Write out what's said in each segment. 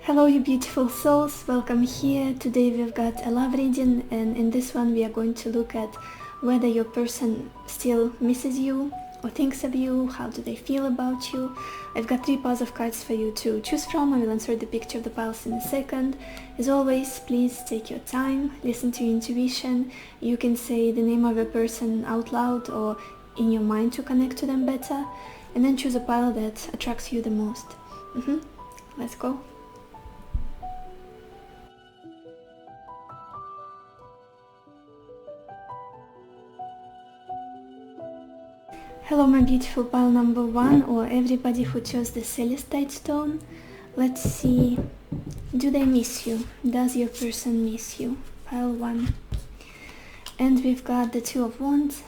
Hello you beautiful souls, welcome here. Today we've got a love reading, and in this one we are going to look at whether your person still misses you or thinks of you, how do they feel about you. I've got 3 piles of cards for you to choose from. I will insert the picture of the piles in a second. As always, please take your time, listen to your intuition. You can say the name of a person out loud or in your mind to connect to them better, and then choose a pile that attracts you the most. Let's go. Hello my beautiful pile number 1, or everybody who chose the celestite stone. Let's see, do they miss you? Does your person miss you? Pile 1. And we've got the 2 of Wands,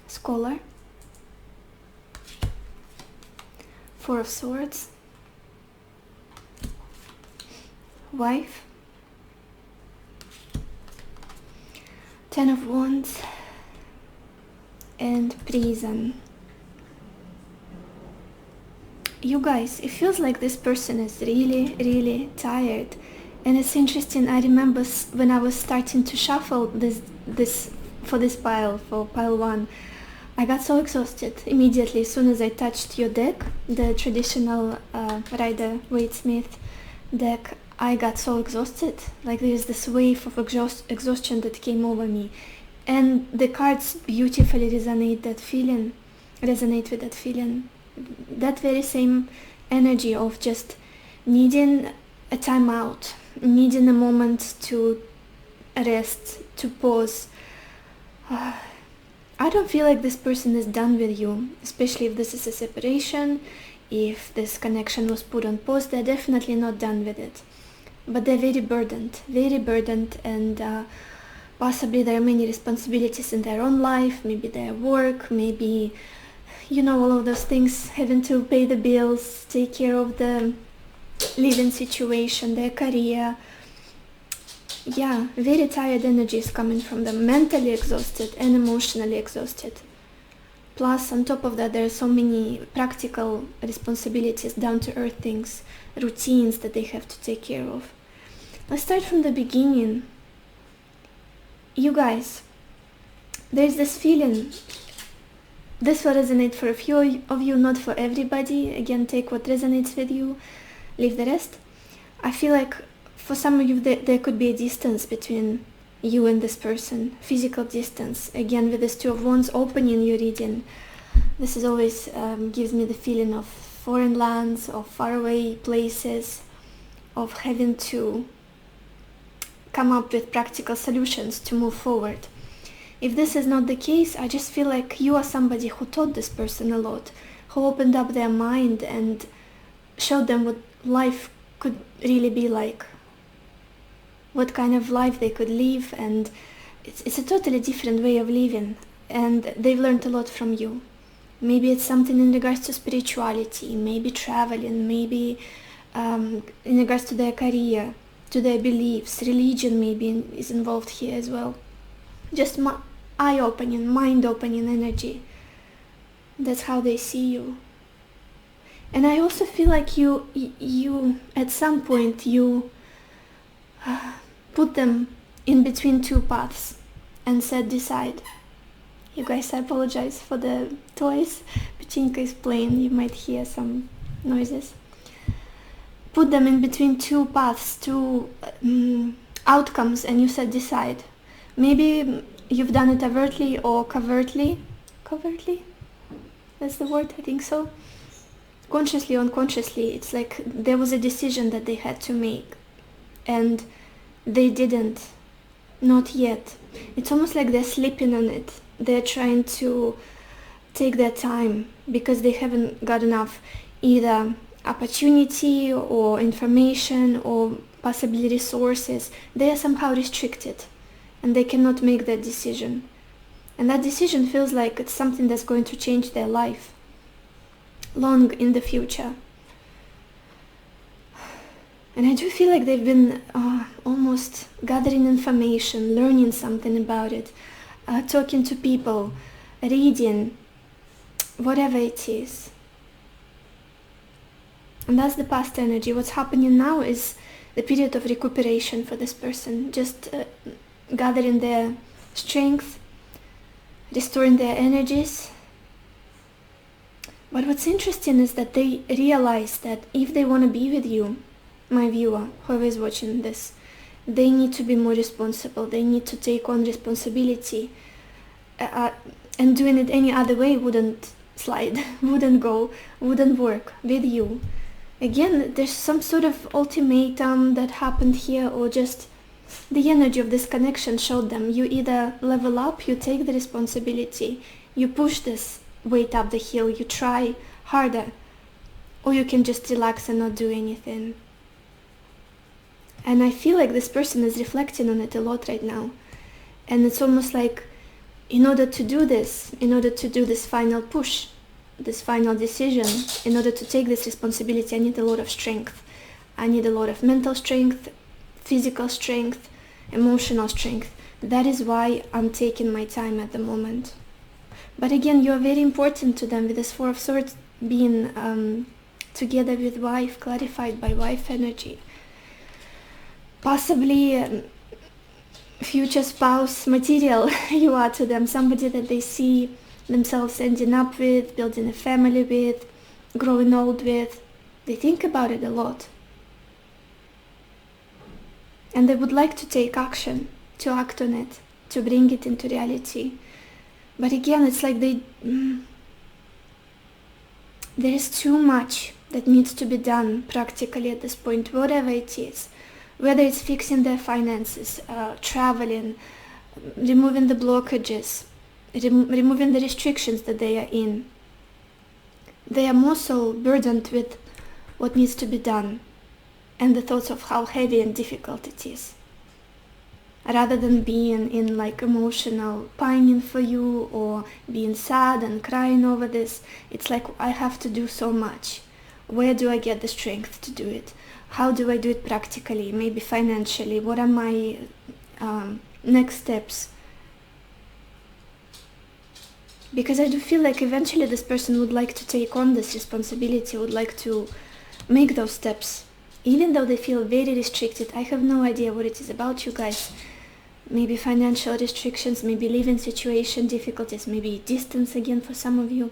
Scholar, 4 of Swords, Wife, 10 of Wands, and Prison. You guys, it feels like this person is really tired, and it's interesting. I remember when I was starting to shuffle this for this pile, for pile 1, I got so exhausted immediately as soon as I touched your deck, the traditional Rider-Waite-Smith deck. I got so exhausted, like there's this wave of exhaustion that came over me. And the cards beautifully resonate with that feeling. That very same energy of just needing a time out, needing a moment to rest, to pause. I don't feel like this person is done with you, especially if this is a separation, if this connection was put on pause. They're definitely not done with it. But they're very burdened, and possibly there are many responsibilities in their own life, maybe their work, maybe, all of those things, having to pay the bills, take care of the living situation, their career. Yeah, very tired energy is coming from them, mentally exhausted and emotionally exhausted. Plus, on top of that, there are so many practical responsibilities, down-to-earth things, routines that they have to take care of. Let's start from the beginning. You guys, there's this feeling, this will resonate for a few of you, not for everybody. Again, take what resonates with you, leave the rest. I feel like for some of you there could be a distance between you and this person, physical distance. Again, with this 2 of Wands opening your reading, this is always gives me the feeling of foreign lands, of faraway places, of having to come up with practical solutions to move forward. If this is not the case, I just feel like you are somebody who taught this person a lot, who opened up their mind and showed them what life could really be like, what kind of life they could live, and it's a totally different way of living, and they've learned a lot from you. Maybe it's something in regards to spirituality, maybe traveling, maybe in regards to their career, to their beliefs. Religion maybe is involved here as well. Just eye-opening, mind-opening energy. That's how they see you. And I also feel like you at some point you put them in between 2 paths and said, decide. You guys, I apologize for the toys. Pachinko is playing, you might hear some noises. Put them in between 2 paths, 2 outcomes, and you said decide. Maybe you've done it overtly or covertly. Covertly? That's the word, I think so. Consciously or unconsciously, it's like there was a decision that they had to make, and they didn't. Not yet. It's almost like they're sleeping on it. They're trying to take their time because they haven't got enough either opportunity or information or possibly resources. They are somehow restricted and they cannot make that decision. And that decision feels like it's something that's going to change their life long in the future. And I do feel like they've been almost gathering information, learning something about it, talking to people, reading, whatever it is. And that's the past energy. What's happening now is the period of recuperation for this person, just gathering their strength, restoring their energies. But what's interesting is that they realize that if they want to be with you, my viewer, whoever is watching this, they need to be more responsible. They need to take on responsibility. And doing it any other way wouldn't slide, wouldn't go, wouldn't work with you. Again, there's some sort of ultimatum that happened here, or just the energy of this connection showed them. You either level up, you take the responsibility, you push this weight up the hill, you try harder, or you can just relax and not do anything. And I feel like this person is reflecting on it a lot right now. And it's almost like, in order to do this, in order to do this final push, this final decision, in order to take this responsibility, I need a lot of strength. I need a lot of mental strength, physical strength, emotional strength. That is why I'm taking my time at the moment. But again, you are very important to them, with this Four of Swords being together with wife, clarified by wife energy. Possibly future spouse material you are to them, somebody that they see themselves ending up with, building a family with, growing old with. They think about it a lot. And they would like to take action, to act on it, to bring it into reality. But again, it's like there is too much that needs to be done practically at this point, whatever it is. Whether it's fixing their finances, traveling, removing the blockages, removing the restrictions that they are in. They are more so burdened with what needs to be done and the thoughts of how heavy and difficult it is. Rather than being in like emotional pining for you or being sad and crying over this, it's like, I have to do so much. Where do I get the strength to do it? How do I do it practically, maybe financially? What are my next steps? Because I do feel like eventually this person would like to take on this responsibility, would like to make those steps. Even though they feel very restricted, I have no idea what it is about, you guys. Maybe financial restrictions, maybe living situation difficulties, maybe distance again for some of you.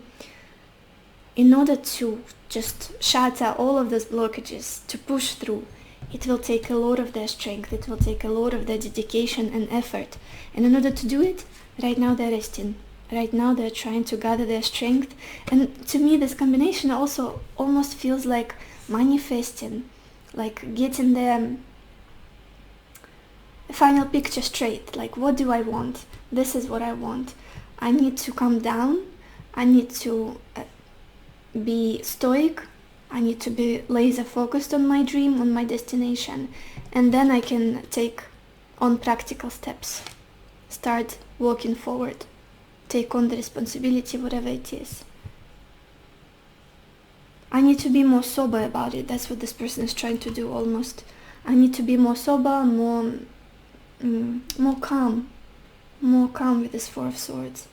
In order to just shatter all of those blockages, to push through, it will take a lot of their strength, it will take a lot of their dedication and effort. And in order to do it, right now they're resting. Right now they're trying to gather their strength. And to me, this combination also almost feels like manifesting, like getting their final picture straight. Like, what do I want? This is what I want. I need to calm down. I need to be stoic. I need to be laser focused on my dream, on my destination. And then I can take on practical steps. Start walking forward. Take on the responsibility, whatever it is. I need to be more sober about it. That's what this person is trying to do almost. I need to be more sober, more calm with this Four of Swords.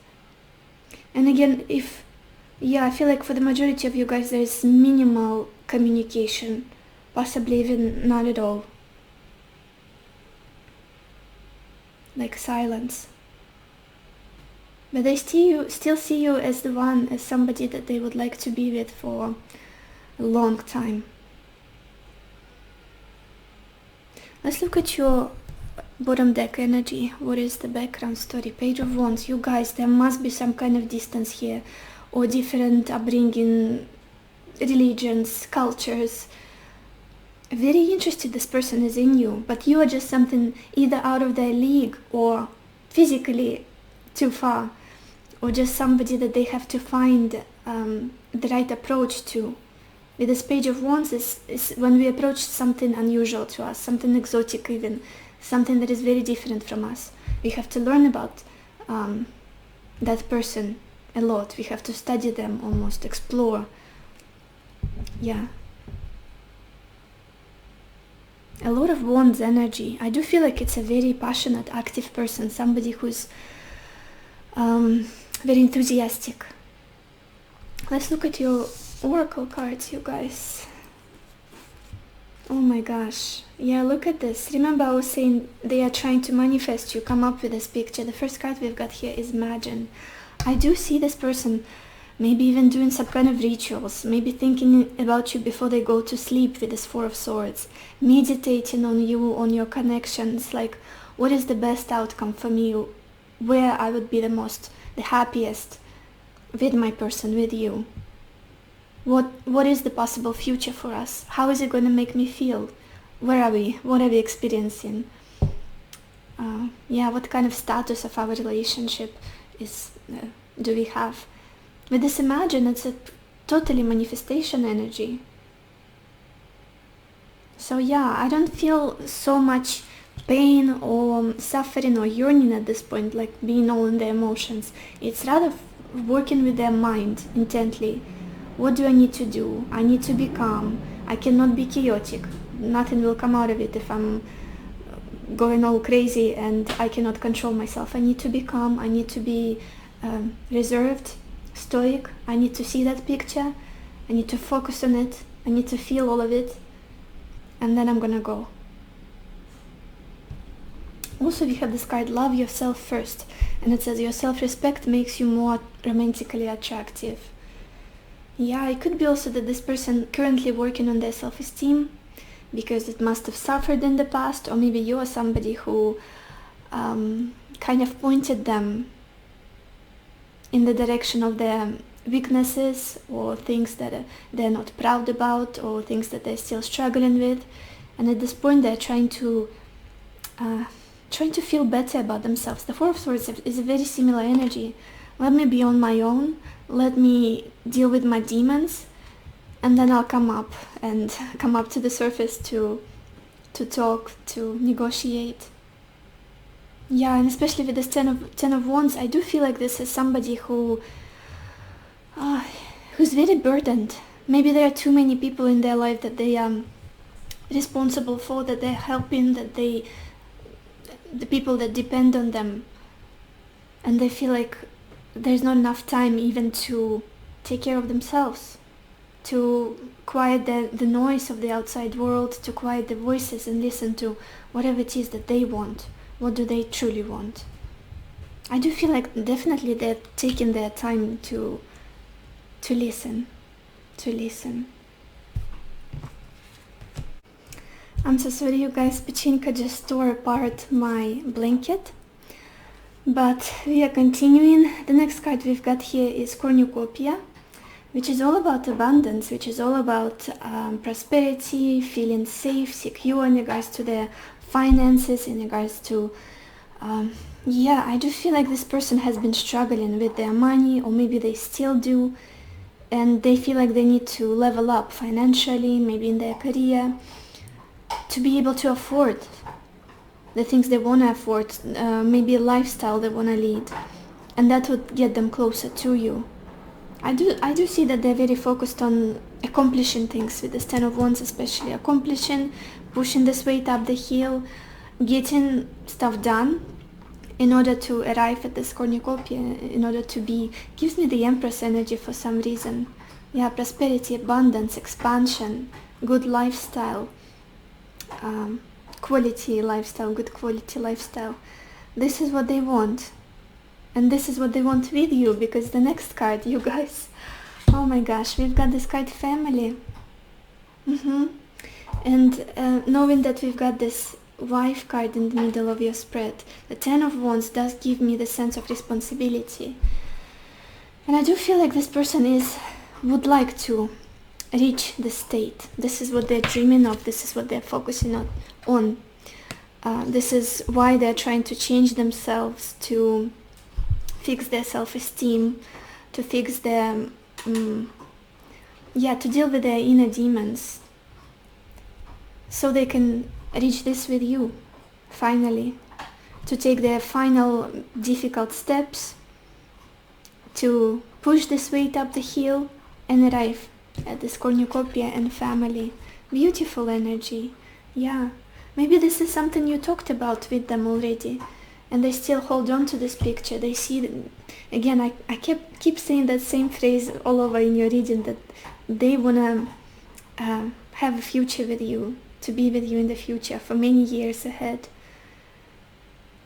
And again, I feel like for the majority of you guys there is minimal communication, possibly even not at all. Like silence. But they still see you as the one, as somebody that they would like to be with for a long time. Let's look at your bottom deck energy. What is the background story? Page of Wands. You guys, there must be some kind of distance here, or different upbringing, religions, cultures. Very interested this person is in you, but you are just something either out of their league or physically too far, or just somebody that they have to find the right approach to. With this Page of Wands is when we approach something unusual to us, something exotic even, something that is very different from us. We have to learn about that person a lot. We have to study them, almost explore. Yeah. A lot of Wands energy. I do feel like it's a very passionate, active person, somebody who's very enthusiastic. Let's look at your oracle cards, you guys. Oh my gosh. Yeah, look at this. Remember I was saying they are trying to manifest you, come up with this picture. The first card we've got here is imagine. I do see this person maybe even doing some kind of rituals, maybe thinking about you before they go to sleep with this Four of Swords, meditating on you, on your connections, like what is the best outcome for me, where I would be the happiest with my person, with you. What is the possible future for us? How is it going to make me feel? Where are we? What are we experiencing? Yeah, what kind of status of our relationship do we have? With this imagine, it's a totally manifestation energy. So yeah, I don't feel so much pain or suffering or yearning at this point, like being all in the emotions. It's rather working with their mind intently. What do I need to do? I need to be calm. I cannot be chaotic. Nothing will come out of it if I'm going all crazy and I cannot control myself. I need to be calm. I need to be reserved, stoic. I need to see that picture. I need to focus on it. I need to feel all of it. And then I'm gonna go. Also, we have this card, love yourself first. And it says your self-respect makes you more romantically attractive. Yeah, it could be also that this person currently working on their self-esteem because it must have suffered in the past, or maybe you are somebody who kind of pointed them in the direction of their weaknesses or things that they're not proud about or things that they're still struggling with. And at this point they're trying to feel better about themselves. The Four of Swords is a very similar energy. Let me be on my own. Let me deal with my demons, and then I'll come up to the surface to talk, to negotiate. Yeah, and especially with this Ten of Wands, I do feel like this is somebody who's very burdened. Maybe there are too many people in their life that they are responsible for, that they're helping, the people that depend on them, and they feel like there's not enough time even to take care of themselves, to quiet the noise of the outside world, to quiet the voices and listen to whatever it is that they want. What do they truly want? I do feel like definitely they're taking their time to listen. I'm so sorry, you guys. Pachinka just tore apart my blanket. But we are continuing. The next card we've got here is Cornucopia, which is all about abundance, which is all about prosperity, feeling safe, secure in regards to their finances, in regards to yeah, I do feel like this person has been struggling with their money, or maybe they still do, and they feel like they need to level up financially, maybe in their career, to be able to afford the things they want to afford, maybe a lifestyle they want to lead, and that would get them closer to you. I do see that they're very focused on accomplishing things with this Ten of Wands, especially accomplishing, pushing this weight up the hill, getting stuff done in order to arrive at this cornucopia, in order to be, gives me the Empress energy for some reason. Yeah, prosperity, abundance, expansion, good lifestyle, quality lifestyle, good quality lifestyle. This is what they want, and this is what they want with you, because the next card, you guys, oh my gosh, we've got this card, family. And knowing that we've got this wife card in the middle of your spread, the Ten of Wands does give me the sense of responsibility, and I do feel like this person would like to reach the state. This is what they're dreaming of. This is what they're focusing on. This is why they're trying to change themselves, to fix their self-esteem, to fix their to deal with their inner demons, so they can reach this with you finally, to take their final difficult steps, to push this weight up the hill and arrive at this cornucopia and family. Beautiful energy. Yeah, maybe this is something you talked about with them already, and they still hold on to this picture. They see, again, I keep saying that same phrase all over in your reading, that they wanna have a future with you, to be with you in the future for many years ahead.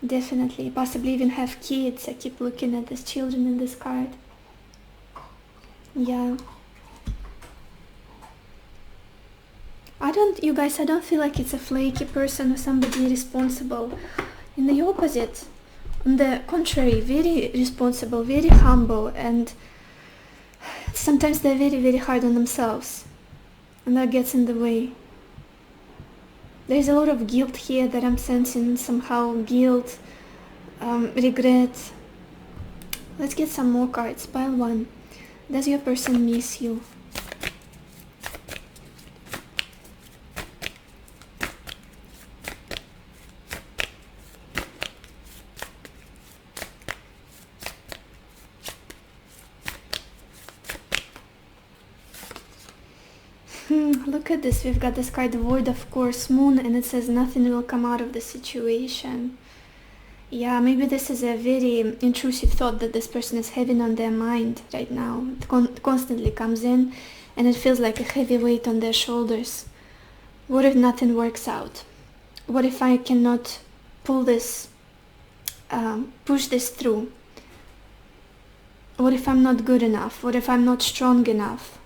Definitely, possibly even have kids. I keep looking at these children in this card. Yeah. I don't feel like it's a flaky person or somebody irresponsible. In the opposite, on the contrary, very responsible, very humble, and sometimes they're very, very hard on themselves, and that gets in the way. There's a lot of guilt here that I'm sensing, somehow guilt, regret. Let's get some more cards. Pile 1. Does your person miss you? Look at this. We've got this card, Void, of course, Moon, and it says nothing will come out of the situation. Yeah, maybe this is a very intrusive thought that this person is having on their mind right now. It constantly comes in, and it feels like a heavy weight on their shoulders. What if nothing works out? What if I cannot pull this, push this through? What if I'm not good enough? What if I'm not strong enough?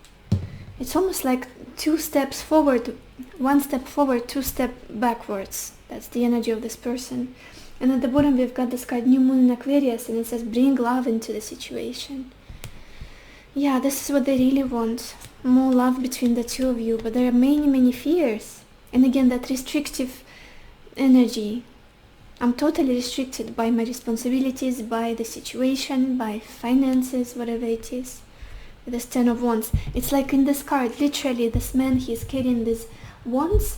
It's almost like 2 steps forward, 1 step forward, 2 steps backwards. That's the energy of this person. And at the bottom we've got this card, New Moon in Aquarius, and it says bring love into the situation. Yeah, this is what they really want. More love between the two of you, but there are many, many fears. And again, that restrictive energy. I'm totally restricted by my responsibilities, by the situation, by finances, whatever it is. This 10 of Wands. It's like in this card, literally this man, he's carrying these wands,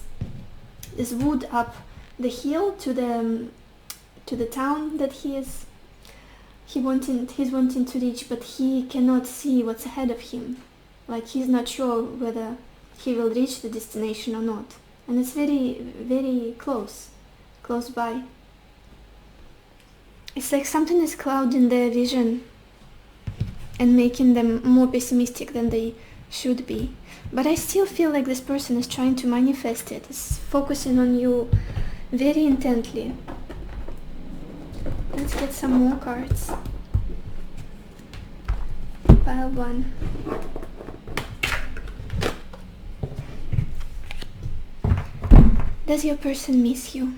this wood up the hill to the town that he's wanting to reach, but he cannot see what's ahead of him. Like he's not sure whether he will reach the destination or not. And it's very, very close by. It's like something is clouding their vision and making them more pessimistic than they should be. But I still feel like this person is trying to manifest it, is focusing on you very intently. Let's get some more cards. Pile 1. Does your person miss you?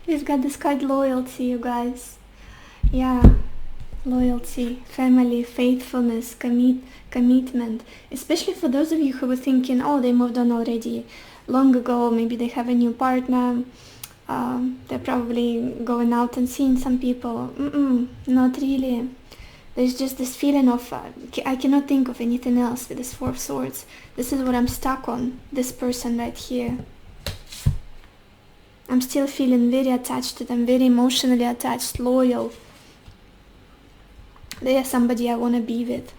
We've got this card, Loyalty, you guys. Yeah, loyalty, family, faithfulness, commitment. Especially for those of you who were thinking, oh, they moved on already long ago, maybe they have a new partner, they're probably going out and seeing some people. Not really. There's just this feeling of, I cannot think of anything else with this 4 of Swords. This is what I'm stuck on, this person right here. I'm still feeling very attached to them, very emotionally attached, loyal. They are somebody I want to be with.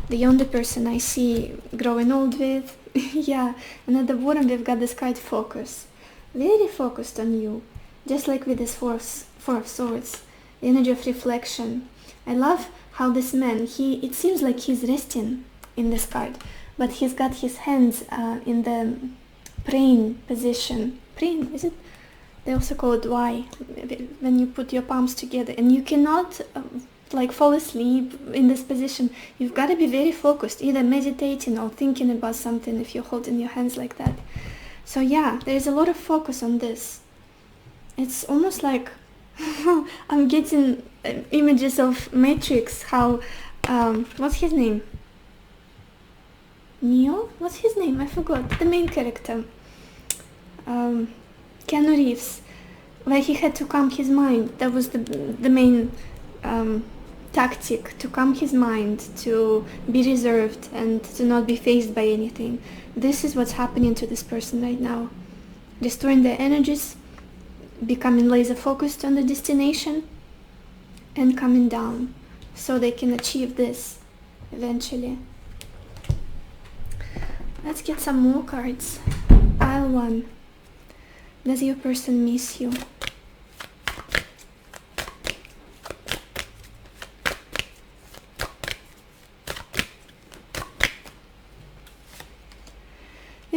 The only person I see growing old with. Yeah, and at the bottom we've got this card, Focus. Very focused on you. Just like with this four of Swords. The energy of reflection. I love how this man, it seems like he's resting in this card. But he's got his hands in the praying position. Praying, is it? They also call it Y, when you put your palms together, and you cannot like fall asleep in this position. You've got to be very focused, either meditating or thinking about something if you're holding your hands like that. So yeah, there's a lot of focus on this. It's almost like I'm getting images of Matrix, how what's his name? Neo? What's his name? I forgot. The main character. Keanu Reeves, where he had to calm his mind. That was the main tactic, to calm his mind, to be reserved and to not be fazed by anything. This is what's happening to this person right now. Restoring their energies, becoming laser focused on the destination, and coming down so they can achieve this eventually. Let's get some more cards. Pile 1. Does your person miss you?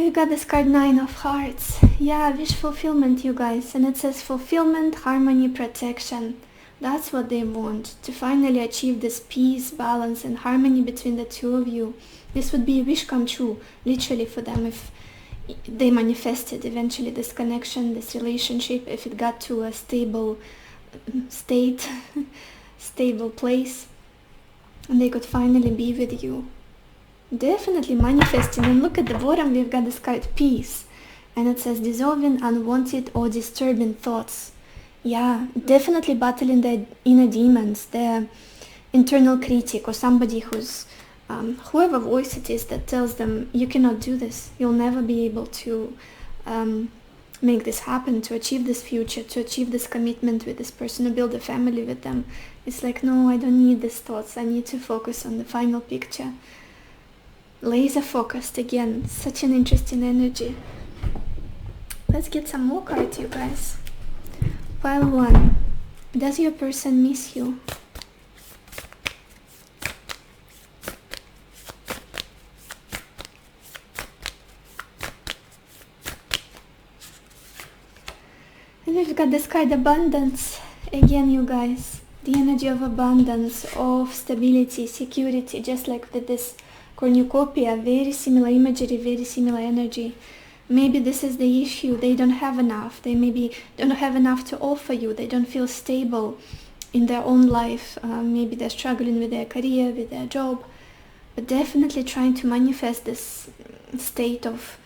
we got this card 9 of Hearts. Yeah, wish fulfillment, you guys. And it says fulfillment, harmony, protection. That's what they want, to finally achieve this peace, balance and harmony between the two of you. This would be a wish come true, literally, for them, if they manifested eventually this connection, this relationship, if it got to a stable state, stable place, and they could finally be with you. Definitely manifesting. And look at the bottom, we've got this card peace, and it says dissolving unwanted or disturbing thoughts. Yeah, definitely battling the inner demons, the internal critic, or somebody who's whoever voice it is that tells them you cannot do this, you'll never be able to make this happen, to achieve this future, to achieve this commitment with this person, to build a family with them. It's like, no, I don't need these thoughts, I need to focus on the final picture. Laser focused again, such an interesting energy. Let's get some more cards, you guys. Pile 1. Does your person miss you? And we've got this card abundance. Again, you guys, the energy of abundance, of stability, security, just like with this cornucopia, very similar imagery, very similar energy. Maybe this is the issue, they don't have enough, they maybe don't have enough to offer you, they don't feel stable in their own life, maybe they're struggling with their career, with their job, but definitely trying to manifest this state of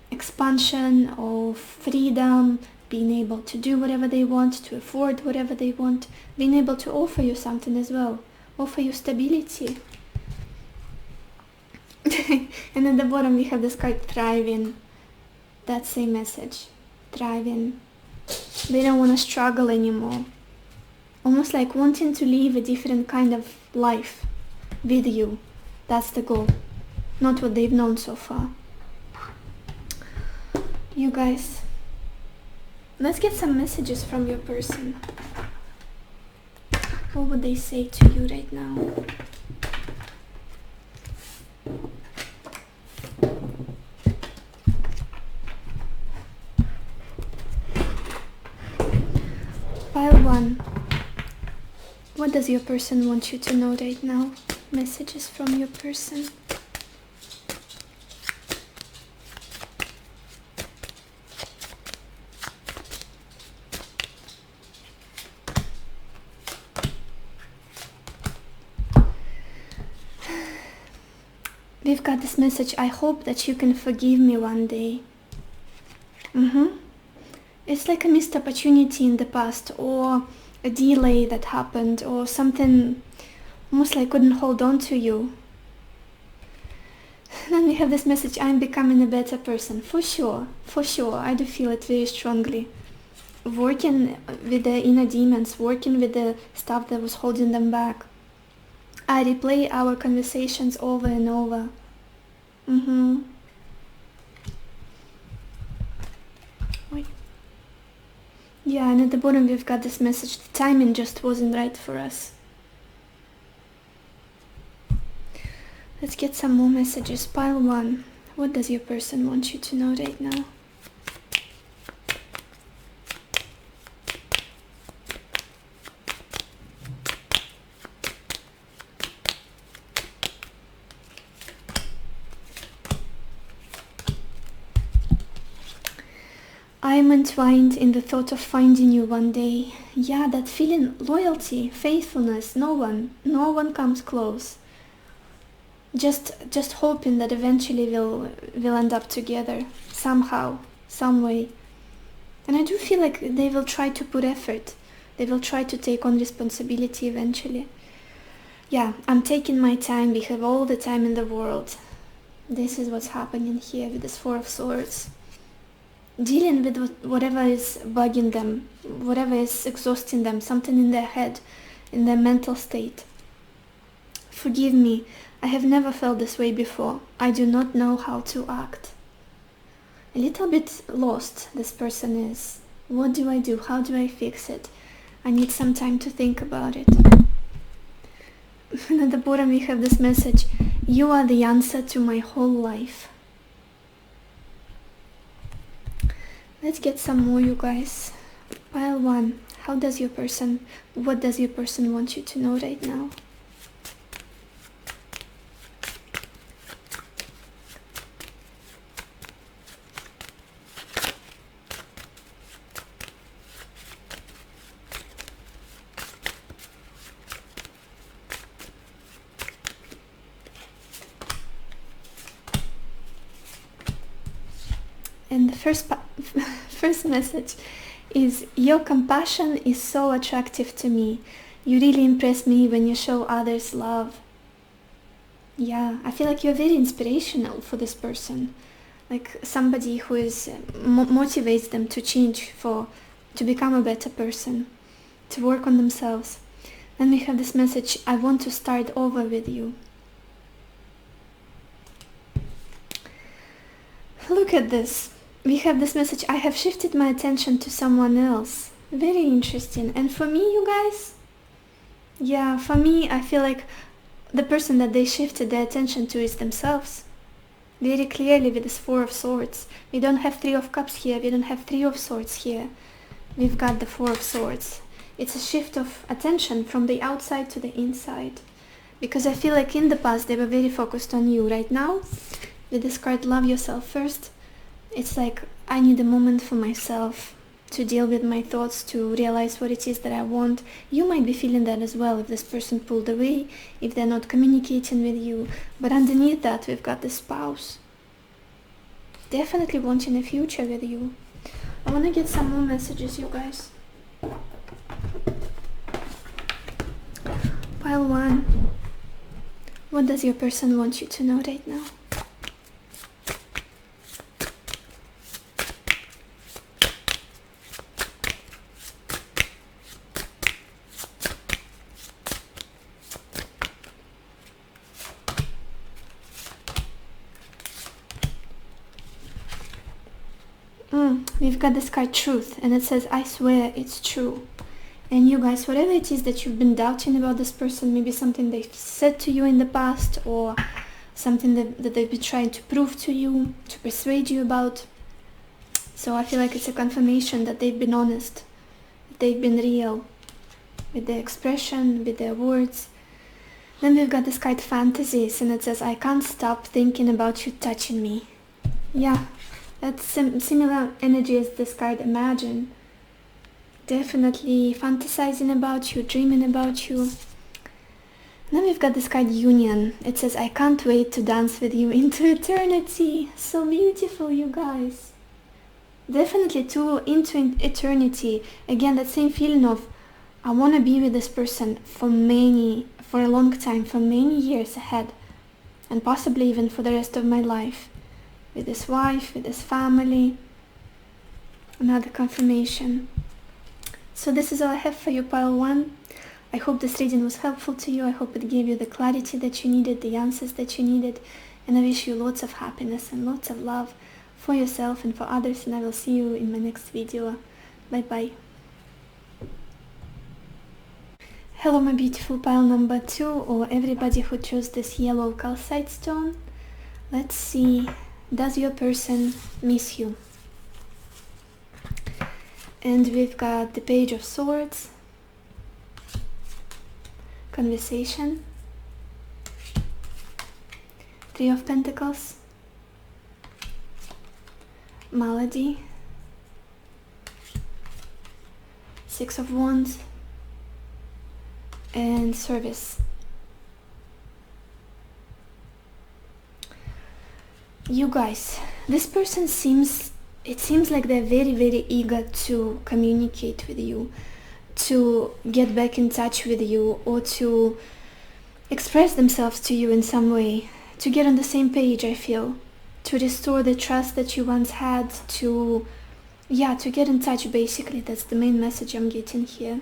expansion, of freedom, being able to do whatever they want, to afford whatever they want, being able to offer you something as well, offer you stability. And at the bottom we have this card thriving. That same message, thriving. They don't want to struggle anymore, almost like wanting to live a different kind of life with you. That's the goal, not what they've known so far. You guys, let's get some messages from your person. What would they say to you right now? Pile 1. What does your person want you to know right now? Messages from your person. We've got this message, I hope that you can forgive me one day. It's like a missed opportunity in the past, or a delay that happened, or something almost like couldn't hold on to you. Then we have this message, I'm becoming a better person. For sure, I do feel it very strongly. Working with the inner demons, working with the stuff that was holding them back. I replay our conversations over and over. Wait. Yeah, and at the bottom we've got this message, the timing just wasn't right for us. Let's get some more messages. Pile 1. What does your person want you to know right now? I am entwined in the thought of finding you one day. Yeah, that feeling, loyalty, faithfulness, no one comes close. Just hoping that eventually we'll end up together, somehow, some way. And I do feel like they will try to put effort. They will try to take on responsibility eventually. Yeah, I'm taking my time, we have all the time in the world. This is what's happening here with this 4 of Swords. Dealing with whatever is bugging them, whatever is exhausting them, something in their head, in their mental state. Forgive me, I have never felt this way before. I do not know how to act. A little bit lost this person is. What do I do? How do I fix it? I need some time to think about it. And at the bottom we have this message, you are the answer to my whole life. Let's get some more, you guys. Pile 1. What does your person want you to know right now? And the first message is, your compassion is so attractive to me. You really impress me when you show others love. Yeah, I feel like you're very inspirational for this person. Like somebody who is motivates them to change, to become a better person, to work on themselves. Then we have this message, I want to start over with you. Look at this. We have this message, I have shifted my attention to someone else. Very interesting. And for me, you guys, yeah, for me, I feel like the person that they shifted their attention to is themselves. Very clearly with this 4 of Swords. We don't have 3 of Cups here, we don't have 3 of Swords here. We've got the 4 of Swords. It's a shift of attention from the outside to the inside. Because I feel like in the past they were very focused on you. Right now, with this card, Love Yourself First, it's like I need a moment for myself to deal with my thoughts, to realize what it is that I want. You might be feeling that as well if this person pulled away, if they're not communicating with you. But underneath that, we've got the Spouse. Definitely wanting a future with you. I want to get some more messages, you guys. Pile 1. What does your person want you to know right now? We've got this card Truth, and it says, I swear it's true. And you guys, whatever it is that you've been doubting about this person, maybe something they've said to you in the past, or something that they've been trying to prove to you, to persuade you about. So I feel like it's a confirmation that they've been honest, that they've been real, with their expression, with their words. Then we've got this card Fantasies, and it says, I can't stop thinking about you touching me. Yeah. That's similar energy as this card Imagine. Definitely fantasizing about you, dreaming about you. Then we've got this card Union. It says, I can't wait to dance with you into eternity. So beautiful, you guys. Definitely too, into eternity. Again, that same feeling of, I want to be with this person for a long time, for many years ahead. And possibly even for the rest of my life. With his wife, with his family. Another confirmation. So this is all I have for you, Pile 1. I hope this reading was helpful to you. I hope it gave you the clarity that you needed, the answers that you needed. And I wish you lots of happiness and lots of love for yourself and for others. And I will see you in my next video. Bye bye. Hello, my beautiful pile number 2, or everybody who chose this yellow calcite stone. Let's see. Does your person miss you? And we've got the Page of Swords, Conversation, 3 of Pentacles, Malady, 6 of Wands, and Service. You guys, this person seems like they're very, very eager to communicate with you, to get back in touch with you, or to express themselves to you in some way, to get on the same page, I feel, to restore the trust that you once had, to get in touch, basically. That's the main message I'm getting here.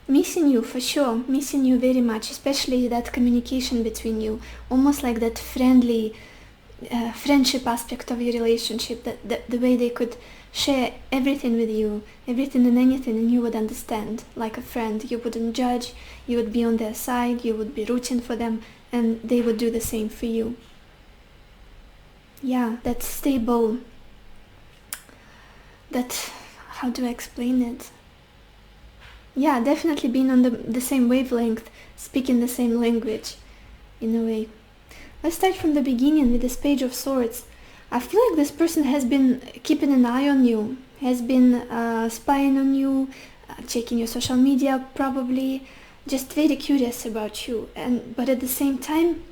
Missing you, for sure, missing you very much, especially that communication between you, almost like that friendly friendship aspect of your relationship, that the way they could share everything with you, everything and anything, and you would understand, like a friend. You wouldn't judge, you would be on their side, you would be rooting for them, and they would do the same for you. Yeah, that stable that, how do I explain it? Yeah, definitely being on the same wavelength, speaking the same language, in a way. Let's start from the beginning with this Page of Swords. I feel like this person has been keeping an eye on you, has been spying on you, checking your social media probably, just very curious about you, but at the same time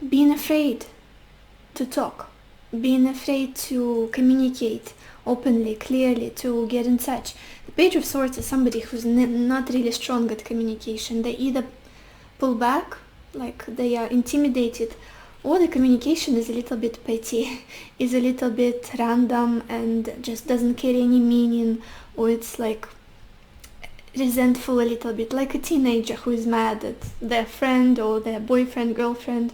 being afraid to talk, being afraid to communicate openly, clearly, to get in touch. The Page of Swords is somebody who's not really strong at communication. They either pull back, like they are intimidated, or the communication is a little bit petty, is a little bit random and just doesn't carry any meaning, or it's like resentful a little bit, like a teenager who is mad at their friend or their boyfriend, girlfriend.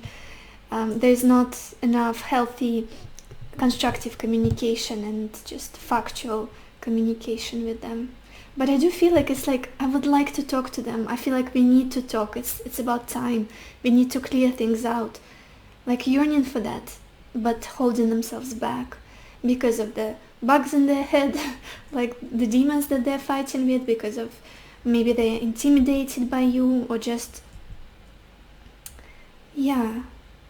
There's not enough healthy, constructive communication and just factual communication with them. But I do feel like it's like I would like to talk to them. I feel like we need to talk. It's about time. We need to clear things out. Like yearning for that, but holding themselves back because of the bugs in their head, like the demons that they're fighting with, because of maybe they're intimidated by you, or just, yeah,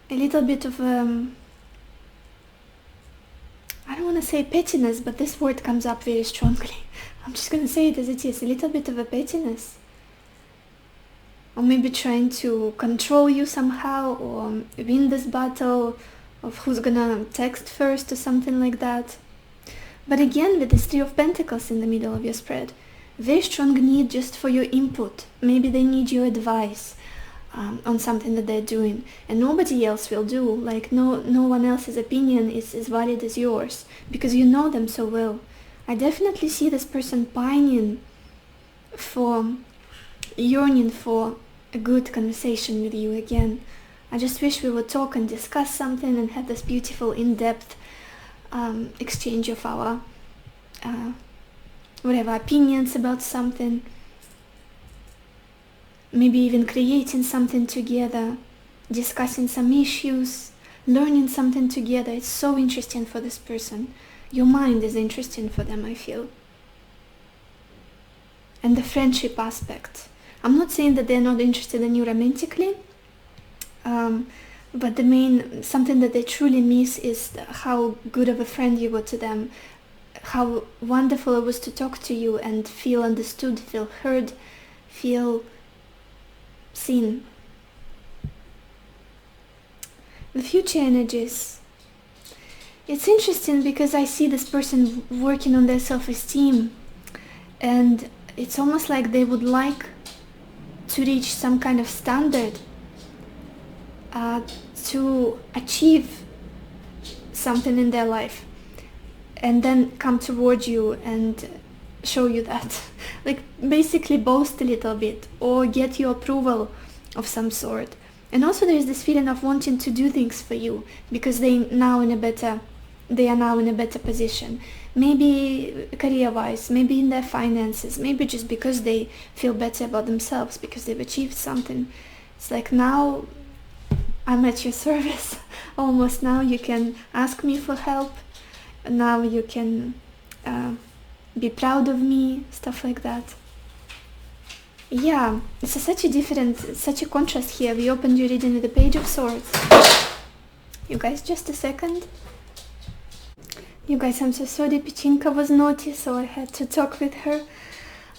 a little bit of I don't want to say pettiness, but this word comes up very strongly. I'm just going to say it as it is, a little bit of a pettiness. Or maybe trying to control you somehow, or win this battle of who's gonna text first or something like that. But again, with this Three of Pentacles in the middle of your spread, very strong need just for your input. Maybe they need your advice on something that they're doing, and nobody else will do. Like no one else's opinion is as valid as yours, because you know them so well. I definitely see this person pining for, yearning for a good conversation with you again. I just wish we would talk and discuss something and have this beautiful in-depth exchange of our whatever opinions about something, maybe even creating something together, discussing some issues, learning something together. It's so interesting for this person. Your mind is interesting for them, I feel. And the friendship aspect. I'm not saying that they're not interested in you romantically, but something that they truly miss is how good of a friend you were to them, how wonderful it was to talk to you and feel understood, feel heard, feel seen. The future energies. It's interesting because I see this person working on their self-esteem, and it's almost like they would like to reach some kind of standard, to achieve something in their life, and then come toward you and show you that. Like basically boast a little bit or get your approval of some sort. And also there's this feeling of wanting to do things for you because they are now in a better position. Maybe career-wise, maybe in their finances, maybe just because they feel better about themselves because they've achieved something. It's like, now I'm at your service. Almost now you can ask me for help. Now you can be proud of me, stuff like that. Yeah, it's such a contrast here. We opened your reading with the Page of Swords. You guys, just a second. You guys, I'm so sorry, Pichinka was naughty, so I had to talk with her.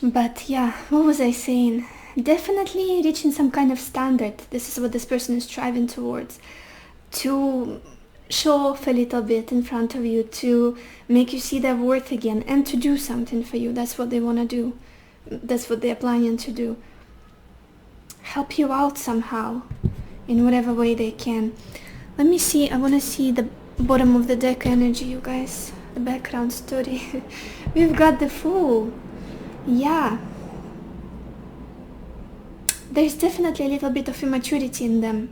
But yeah, what was I saying? Definitely reaching some kind of standard. This is what this person is striving towards. To show off a little bit in front of you, to make you see their worth again, and to do something for you. That's what they want to do. That's what they're planning to do. Help you out somehow, in whatever way they can. Let me see, I want to see the bottom of the deck energy, you guys. The background story. We've got the Fool. Yeah. There's definitely a little bit of immaturity in them.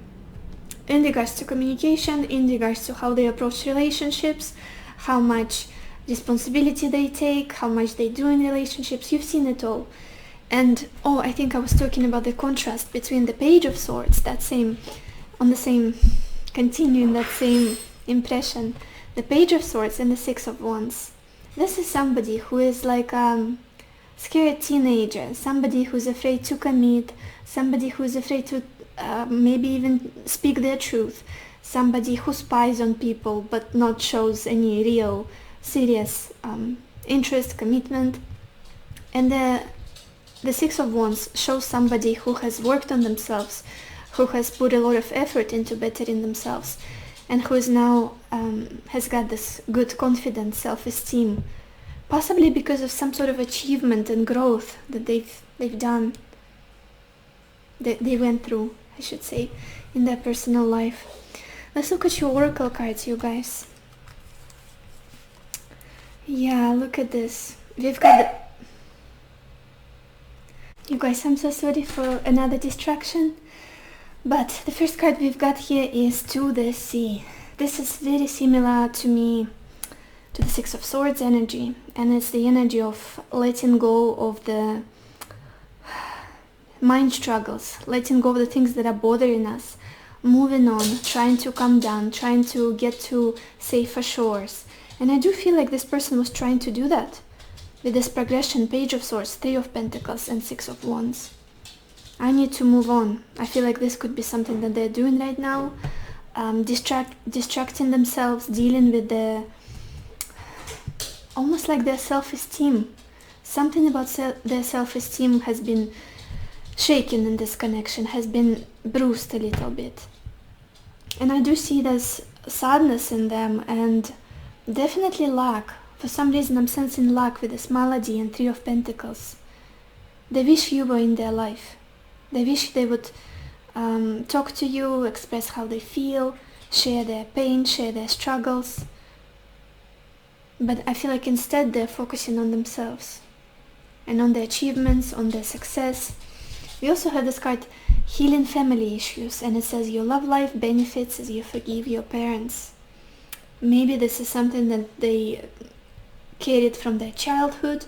In regards to communication, in regards to how they approach relationships, how much responsibility they take, how much they do in relationships. You've seen it all. And, I think I was talking about the contrast between the Page of Swords, continuing that same impression. the Page of Swords and the Six of Wands. This is somebody who is like scared teenager, somebody who's afraid to commit, somebody who's afraid to maybe even speak their truth, somebody who spies on people but not shows any real serious interest, commitment. And the Six of Wands shows somebody who has worked on themselves, who has put a lot of effort into bettering themselves, and who is now has got this good confidence, self-esteem, possibly because of some sort of achievement and growth that they've done, that they went through, I should say, in their personal life. Let's look at your oracle cards, you guys. Yeah, look at this. We've got you guys, I'm so sorry for another distraction, but the first card we've got here is To the Sea. This is very similar to me to the Six of Swords energy, and it's the energy of letting go of the mind struggles, letting go of the things that are bothering us, moving on, trying to calm down, trying to get to safer shores. And I do feel like this person was trying to do that with this progression: Page of Swords, Three of Pentacles, and Six of Wands. I need to move on. I feel like this could be something that they're doing right now, distracting themselves, dealing with the almost like their self-esteem. Something about their self-esteem has been shaken in this connection, has been bruised a little bit. And I do see there's sadness in them and definitely lack. For some reason I'm sensing lack with this Malady and Three of Pentacles. They wish you were in their life. They wish they would talk to you, express how they feel, share their pain, share their struggles. But I feel like instead they're focusing on themselves and on their achievements, on their success. We also have this card, Healing Family Issues, and it says your love life benefits as you forgive your parents. Maybe this is something that they carried from their childhood.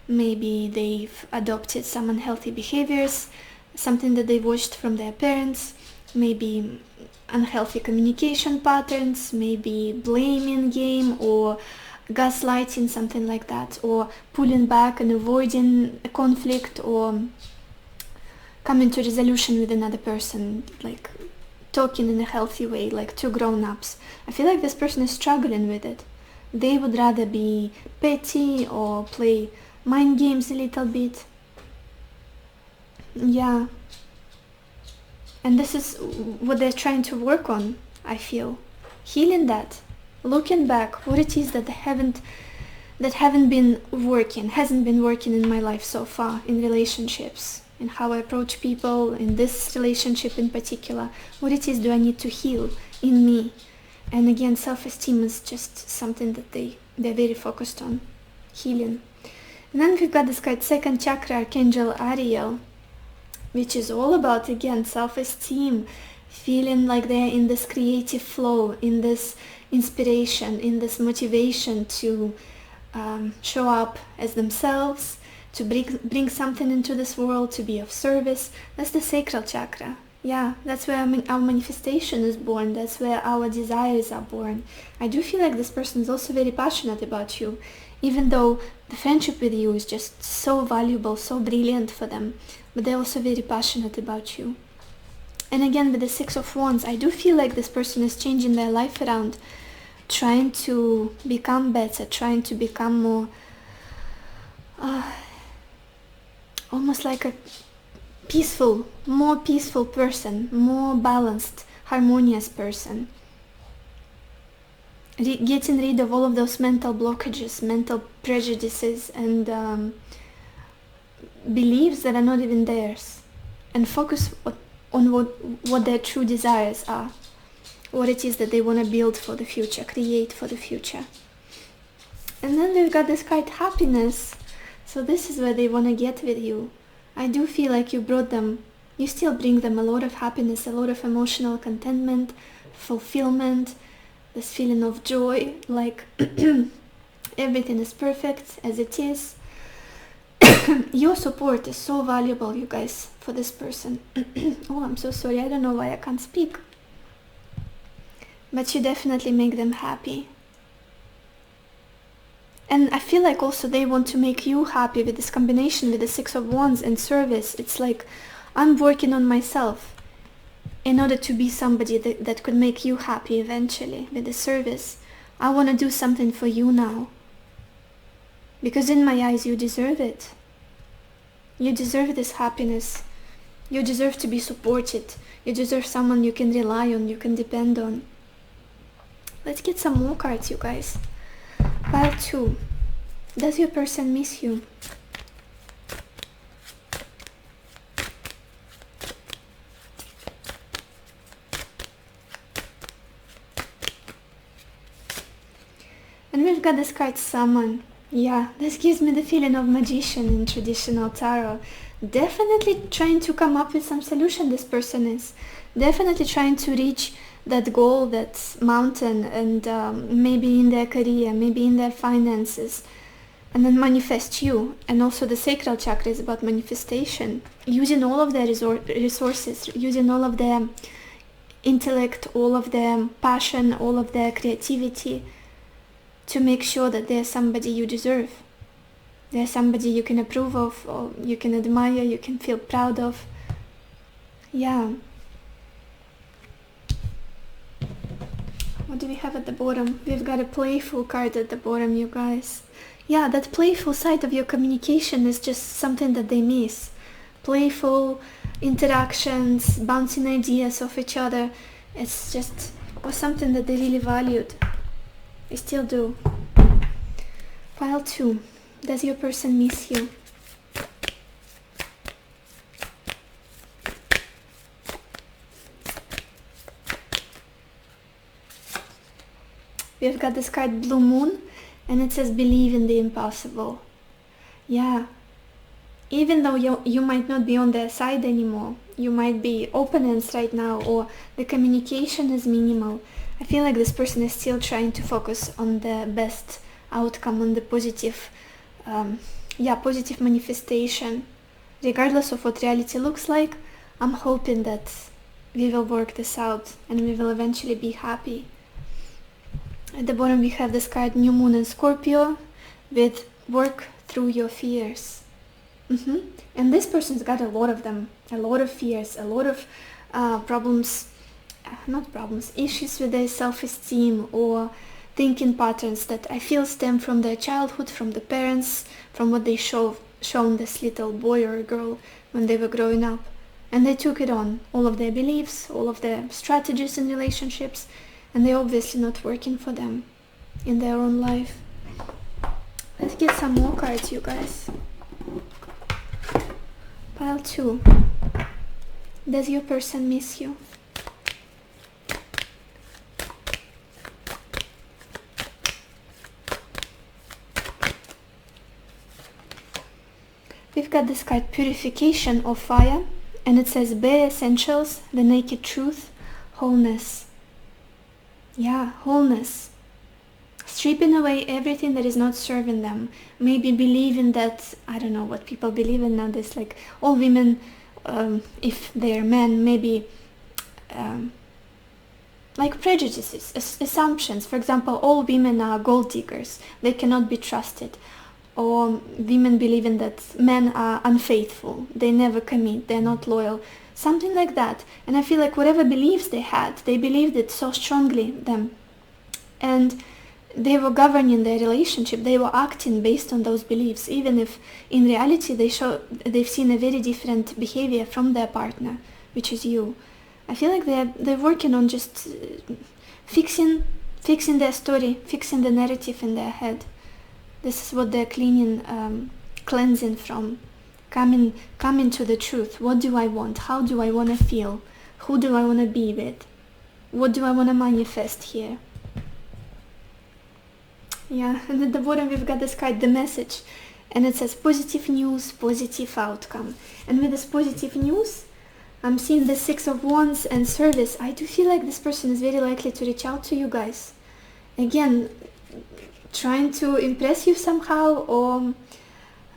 Maybe they've adopted some unhealthy behaviors, something that they watched from their parents, maybe unhealthy communication patterns, maybe blaming game or gaslighting, something like that, or pulling back and avoiding a conflict, or coming to resolution with another person, like talking in a healthy way, like two grown-ups. I feel like this person is struggling with it. They would rather be petty or play mind games a little bit. Yeah. And this is what they're trying to work on, I feel. Healing that. Looking back, what it is that hasn't been working, hasn't been working in my life so far, in relationships, in how I approach people, in this relationship in particular. What it is do I need to heal in me? And again, self-esteem is just something that they're very focused on, healing. And then we've got this card, Second Chakra, Archangel Ariel, which is all about, again, self-esteem, feeling like they're in this creative flow, in this inspiration, in this motivation to show up as themselves, to bring something into this world, to be of service. That's the Sacral Chakra. Yeah, that's where our manifestation is born. That's where our desires are born. I do feel like this person is also very passionate about you, even though the friendship with you is just so valuable, so brilliant for them, but they're also very passionate about you. And again, with the Six of Wands, I do feel like this person is changing their life around, trying to become better, trying to become more, almost like a more peaceful person, more balanced, harmonious person. Getting rid of all of those mental blockages, mental prejudices, and beliefs that are not even theirs, and focus on what their true desires are, what it is that they want to build for the future, create for the future. And then we've got this card, Happiness. So this is where they want to get with you. I do feel like you still bring them a lot of happiness, a lot of emotional contentment, fulfillment, this feeling of joy, like everything is perfect as it is. Your support is so valuable, you guys, for this person. Oh, I'm so sorry, I don't know why I can't speak. But you definitely make them happy. And I feel like also they want to make you happy with this combination with the Six of Wands and service. It's like, I'm working on myself in order to be somebody that could make you happy eventually with the service. I want to do something for you now. Because in my eyes, you deserve it. You deserve this happiness. You deserve to be supported. You deserve someone you can rely on, you can depend on. Let's get some more cards, you guys. Pile 2. Does your person miss you? And we've got this card, Summon. Yeah, this gives me the feeling of magician in traditional tarot. Definitely trying to come up with some solution, this person is. Definitely trying to reach that goal, that mountain, and maybe in their career, maybe in their finances, and then manifest you. And also the sacral chakra is about manifestation, using all of their resources, using all of their intellect, all of their passion, all of their creativity, to make sure that they're somebody you deserve. They're somebody you can approve of, or you can admire, you can feel proud of. Yeah. What do we have at the bottom? We've got a playful card at the bottom, you guys. Yeah, that playful side of your communication is just something that they miss. Playful interactions, bouncing ideas off each other. It's just was something that they really valued. They still do. Pile 2. Does your person miss you? We've got this card, Blue Moon, and it says believe in the impossible. Yeah. Even though you might not be on their side anymore, you might be opponents right now, or the communication is minimal, I feel like this person is still trying to focus on the best outcome, on the positive, positive manifestation. Regardless of what reality looks like, I'm hoping that we will work this out and we will eventually be happy. At the bottom we have this card, New Moon in Scorpio, with work through your fears. And this person's got a lot of them, a lot of fears, a lot of issues with their self-esteem or thinking patterns that I feel stem from their childhood, from the parents, from what they shown this little boy or girl when they were growing up. And they took it on, all of their beliefs, all of their strategies in relationships, and they're obviously not working for them in their own life. Let's get some more cards, you guys. Pile 2. Does your person miss you? We've got this card, Purification of Fire, and it says bare essentials, the naked truth, wholeness. Yeah, wholeness. Stripping away everything that is not serving them. Maybe believing that, I don't know what people believe in nowadays, like all women, if they're men, maybe like prejudices, assumptions. For example, all women are gold diggers, they cannot be trusted. Or women believing that men are unfaithful, they never commit, they're not loyal, something like that. And I feel like whatever beliefs they had, they believed it so strongly, them. And they were governing their relationship, they were acting based on those beliefs, even if in reality they've seen a very different behavior from their partner, which is you. I feel like they're working on just fixing their story, fixing the narrative in their head. This is what they're cleansing from, coming to the truth. What do I want? How do I want to feel? Who do I want to be with? What do I want to manifest here? Yeah, and at the bottom we've got this card, The Message, and it says positive news, positive outcome. And with this positive news, I'm seeing the Six of Wands and service. I do feel like this person is very likely to reach out to you guys. Again, trying to impress you somehow, or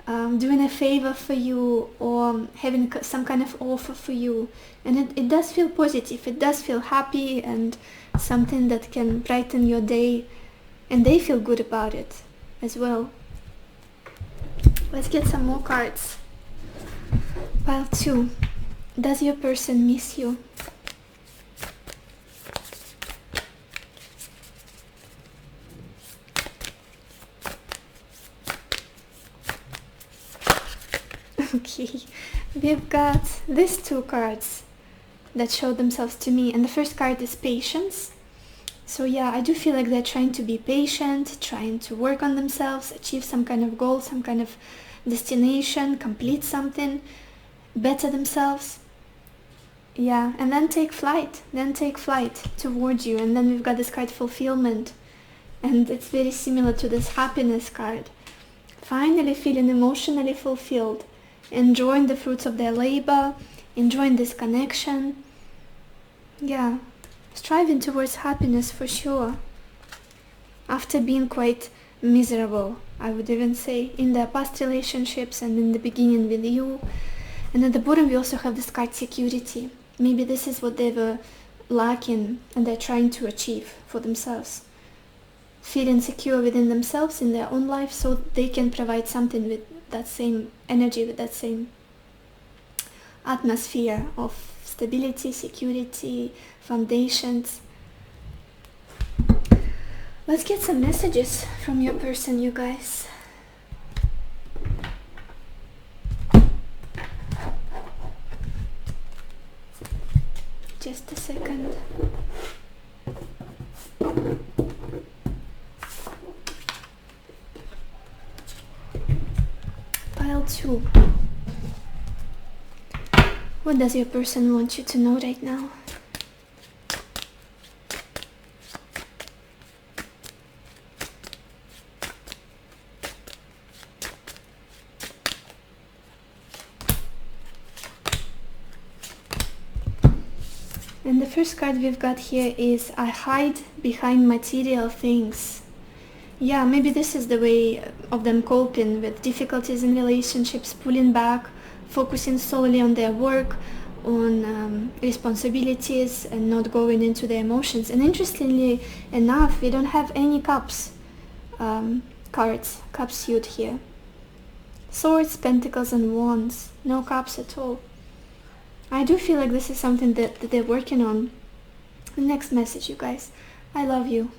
doing a favor for you, or having some kind of offer for you. And it does feel positive, it does feel happy, and something that can brighten your day, and they feel good about it. as well. Let's get some more cards. Pile 2. Does your person miss you? Okay, we've got these two cards that show themselves to me, and the first card is patience. So yeah, I do feel like they're trying to be patient, trying to work on themselves, achieve some kind of goal, some kind of destination, complete something, better themselves. Yeah, and then take flight towards you. And then we've got this card, fulfillment, and it's very similar to this happiness card. Finally feeling emotionally fulfilled, enjoying the fruits of their labor, enjoying this connection. Yeah, striving towards happiness for sure. After being quite miserable, I would even say, in their past relationships and in the beginning with you. And at the bottom we also have this card, security. Maybe this is what they were lacking and they're trying to achieve for themselves. Feeling secure within themselves in their own life, so they can provide something with that same energy, with that same atmosphere of stability, security, foundations. Let's get some messages from your person, you guys. Just a second. Pile 2. What does your person want you to know right now? And the first card we've got here is, I hide behind material things. Yeah, maybe this is the way of them coping with difficulties in relationships, pulling back, focusing solely on their work, on responsibilities, and not going into their emotions. And interestingly enough, we don't have any cups cards, cup suit here. Swords, pentacles, and wands. No cups at all. I do feel like this is something that they're working on. The next message, you guys. I love you.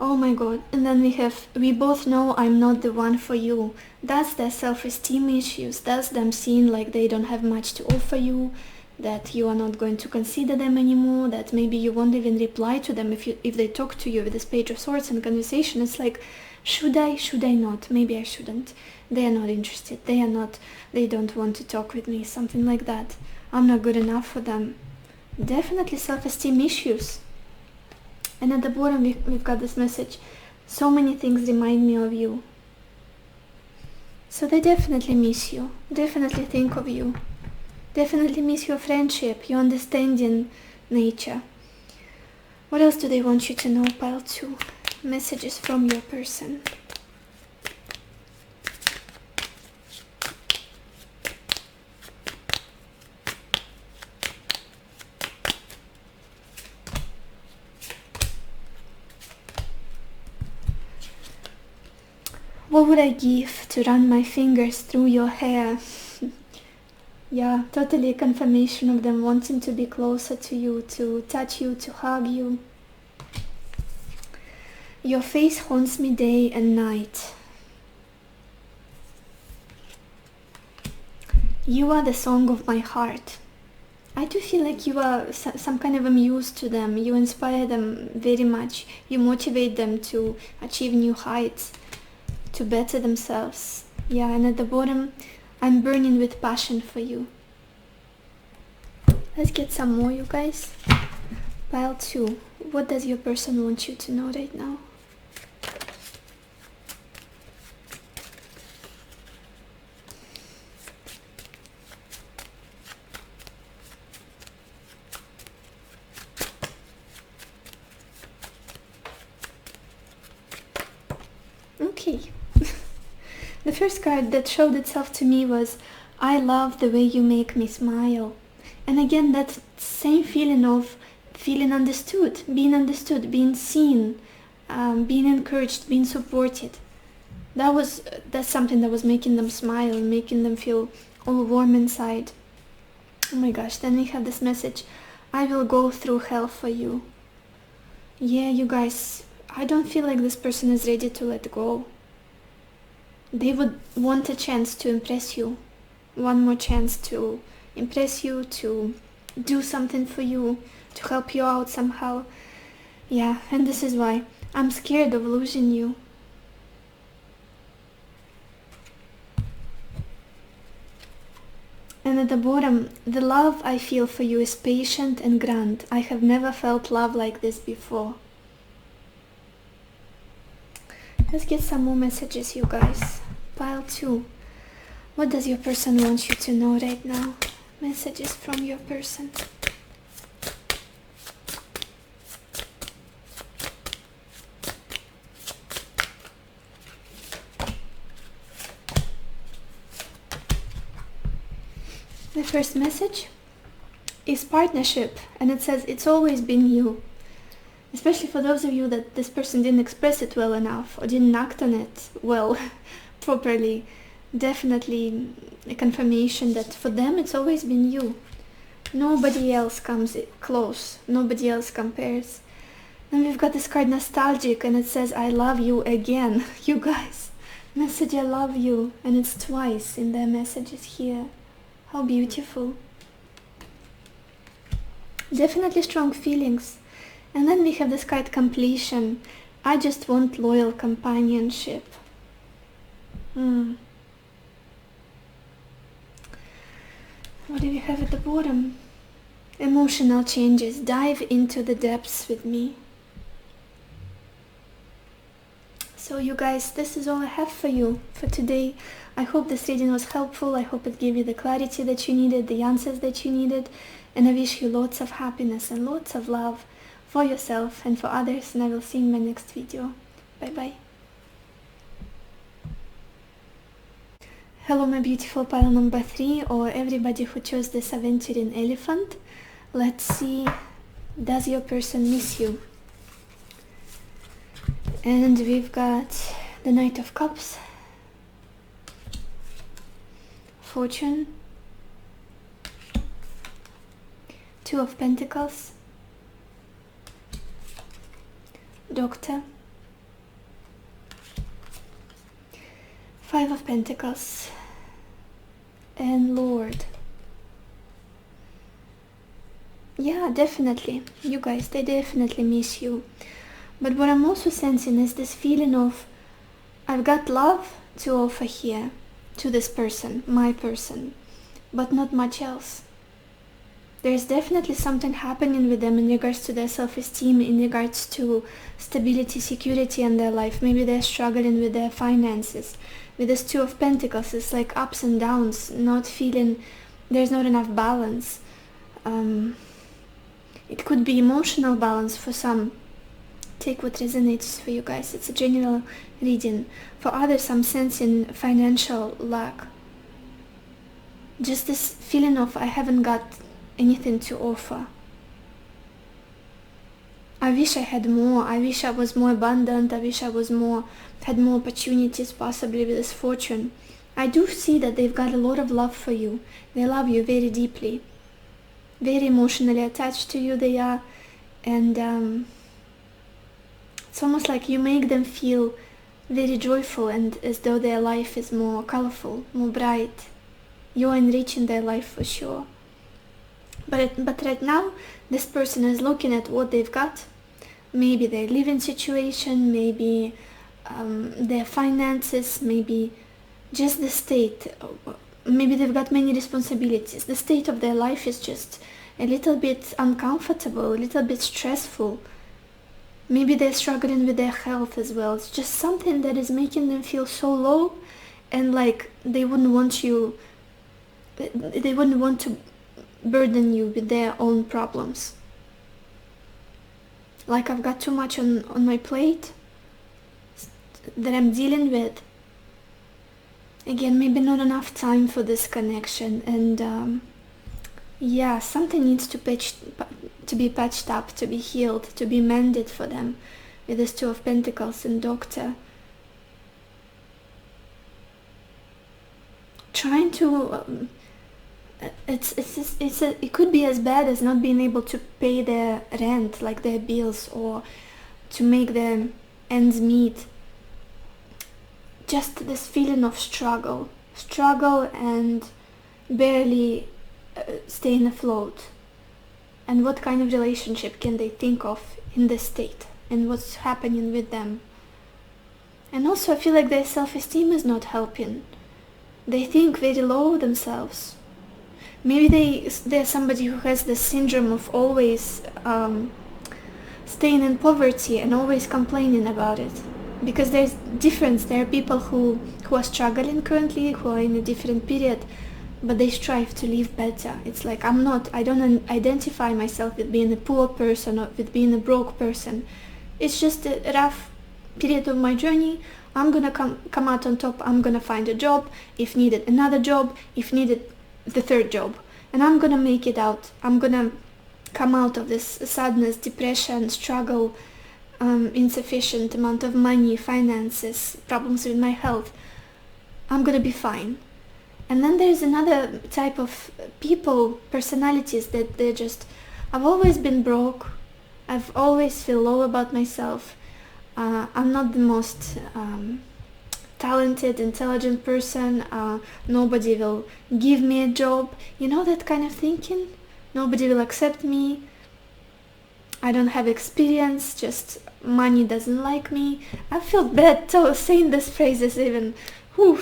Oh my god. And then we have, we both know I'm not the one for you. That's their self-esteem issues. That's them seeing like they don't have much to offer you, that you are not going to consider them anymore, that maybe you won't even reply to them if they talk to you with this Page of Swords and conversation. It's like, should I not? Maybe I shouldn't. They are not interested. They don't want to talk with me. Something like that. I'm not good enough for them. Definitely self-esteem issues. And at the bottom we've got this message. So many things remind me of you. So they definitely miss you. Definitely think of you. Definitely miss your friendship, your understanding nature. What else do they want you to know, pile 2? Messages from your person. What would I give to run my fingers through your hair? Yeah, totally a confirmation of them wanting to be closer to you, to touch you, to hug you. Your face haunts me day and night. You are the song of my heart. I do feel like you are some kind of a muse to them. You inspire them very much. You motivate them to achieve new heights, to better themselves. Yeah, and at the bottom, I'm burning with passion for you. Let's get some more, you guys. Pile 2. What does your person want you to know right now? Okay. The first card that showed itself to me was, I love the way you make me smile. And again, that same feeling of feeling understood, being seen, being encouraged, being supported. That's something that was making them smile, making them feel all warm inside. Oh my gosh, then we have this message, I will go through hell for you. Yeah, you guys, I don't feel like this person is ready to let go. They would want a chance to impress you. One more chance to impress you, to do something for you, to help you out somehow. Yeah, and this is why I'm scared of losing you. And at the bottom, the love I feel for you is patient and grand. I have never felt love like this before. Let's get some more messages, you guys. Pile 2. What does your person want you to know right now? Messages from your person. The first message is partnership, and it says it's always been you. Especially for those of you that this person didn't express it well enough or didn't act on it well, properly. Definitely a confirmation that for them it's always been you. Nobody else comes close. Nobody else compares. Then we've got this card nostalgic, and it says I love you again. You guys, message I love you, and it's twice in their messages here. How beautiful. Definitely strong feelings. And then we have this card completion. I just want loyal companionship. What do we have at the bottom? Emotional changes. Dive into the depths with me. So you guys, this is all I have for you for today. I hope this reading was helpful. I hope it gave you the clarity that you needed, the answers that you needed. And I wish you lots of happiness and lots of love for yourself and for others. And I will see you in my next video. Bye bye. Hello my beautiful pile number 3, or everybody who chose this aventuring elephant. Let's see, does your person miss you? And we've got the Knight of Cups, Fortune, Two of Pentacles, Doctor, Five of Pentacles, and Lord. Yeah, definitely. You guys, they definitely miss you. But what I'm also sensing is this feeling of I've got love to offer here to this person, my person, but not much else. There's definitely something happening with them in regards to their self-esteem, in regards to stability, security in their life. Maybe they're struggling with their finances. With this Two of Pentacles, it's like ups and downs, not feeling there's not enough balance. It could be emotional balance for some. Take what resonates for you guys. It's a general reading. For others, I'm sensing financial lack. Just this feeling of I haven't got anything to offer. I wish I had more. I wish I was more abundant. I wish I was had more opportunities, possibly with this Fortune. I do see that they've got a lot of love for you. They love you very deeply. Very emotionally attached to you they are. And it's almost like you make them feel very joyful and as though their life is more colorful, more bright. You're enriching their life for sure. But right now, this person is looking at what they've got. Maybe their living situation, maybe their finances, maybe just the state. Maybe they've got many responsibilities. The state of their life is just a little bit uncomfortable, a little bit stressful. Maybe they're struggling with their health as well. It's just something that is making them feel so low, and like they wouldn't want to burden you with their own problems. Like I've got too much on my plate that I'm dealing with. Again, maybe not enough time for this connection, and yeah, something needs to be patched up, to be healed, to be mended for them, with this Two of Pentacles and Doctor. Trying to it could be as bad as not being able to pay their rent, like their bills, or to make their ends meet. Just this feeling of struggle and barely staying afloat. And what kind of relationship can they think of in this state, and what's happening with them? And also I feel like their self-esteem is not helping. They think very low of themselves. Maybe they're somebody who has the syndrome of always staying in poverty and always complaining about it. Because there's difference. There are people who are struggling currently, who are in a different period, but they strive to live better. It's like I don't identify myself with being a poor person or with being a broke person. It's just a rough period of my journey. I'm gonna come out on top. I'm gonna find a job, if needed another job, if needed the third job, and I'm gonna make it out. I'm gonna come out of this sadness, depression, struggle, insufficient amount of money, finances, problems with my health. I'm gonna be fine. And then there's another type of people, personalities, that they're just, I've always been broke, I've always feel low about myself, I'm not the most talented, intelligent person, nobody will give me a job, you know, that kind of thinking. Nobody will accept me, I don't have experience, just money doesn't like me. I feel bad saying these phrases even. Whew.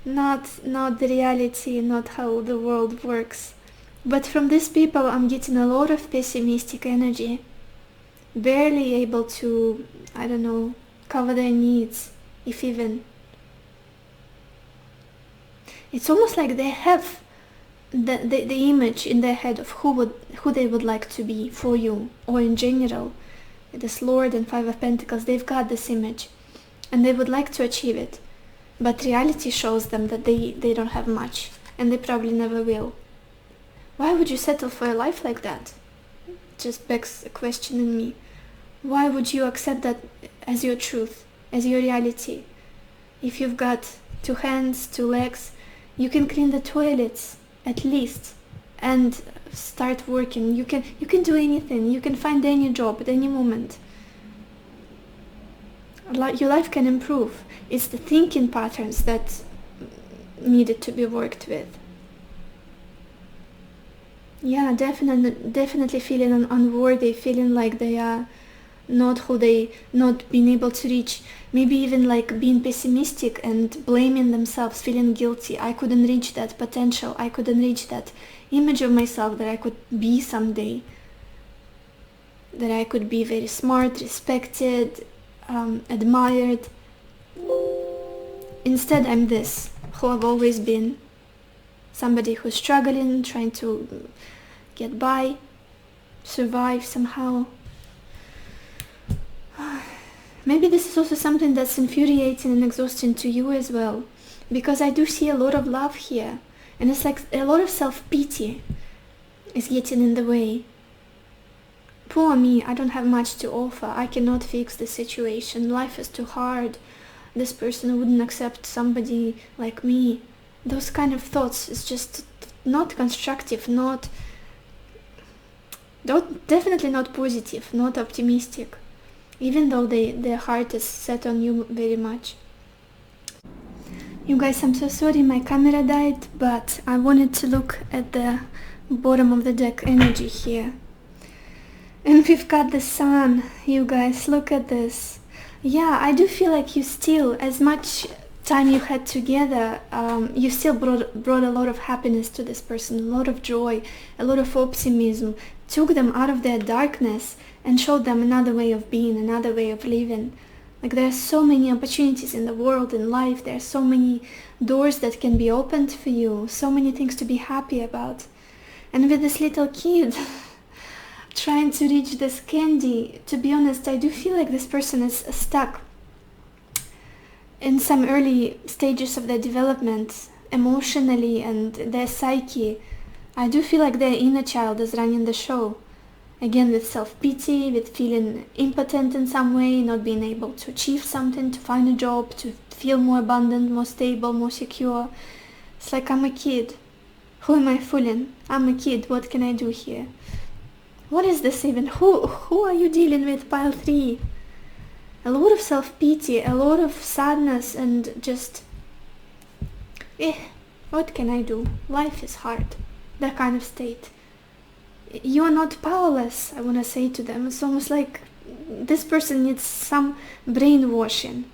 Not the reality, not how the world works. But from these people I'm getting a lot of pessimistic energy, barely able to, I don't know, cover their needs, if even. It's almost like they have the image in their head of who they would like to be for you, or in general. This Lord and Five of Pentacles, they've got this image and they would like to achieve it, but reality shows them that they don't have much, and they probably never will. Why would you settle for a life like that? Just begs a question in me. Why would you accept that as your truth, as your reality? If you've got 2 hands, 2 legs, you can clean the toilets at least and start working. You can do anything. You can find any job at any moment. Your life can improve. It's the thinking patterns that needed to be worked with. Yeah, definitely feeling unworthy, feeling like they are not being able to reach, maybe even like being pessimistic and blaming themselves, feeling guilty. I couldn't reach that potential, I couldn't reach that image of myself that I could be someday, that I could be very smart, respected, admired. Instead, I'm this, who I've always been, somebody who's struggling, trying to get by, survive somehow. Maybe this is also something that's infuriating and exhausting to you as well, because I do see a lot of love here, and it's like a lot of self-pity is getting in the way. Poor me, I don't have much to offer, I cannot fix the situation, life is too hard, this person wouldn't accept somebody like me. Those kind of thoughts is just not constructive, definitely not positive, not optimistic, even though their heart is set on you very much. You guys, I'm so sorry my camera died, but I wanted to look at the bottom of the deck energy here. And we've got the Sun. You guys, look at this. Yeah, I do feel like you still, as much time you had together, you still brought a lot of happiness to this person, a lot of joy, a lot of optimism, took them out of their darkness and showed them another way of being, another way of living. Like, there are so many opportunities in the world, in life, there are so many doors that can be opened for you, so many things to be happy about. And with this little kid trying to reach this candy, to be honest, I do feel like this person is stuck in some early stages of their development, emotionally, and their psyche. I do feel like their inner child is running the show. Again, with self-pity, with feeling impotent in some way, not being able to achieve something, to find a job, to feel more abundant, more stable, more secure. It's like, I'm a kid. Who am I fooling? I'm a kid. What can I do here? What is this even? Who are you dealing with, pile 3? A lot of self-pity, a lot of sadness, and just, what can I do? Life is hard. That kind of state. You are not powerless, I want to say to them. It's almost like this person needs some brainwashing.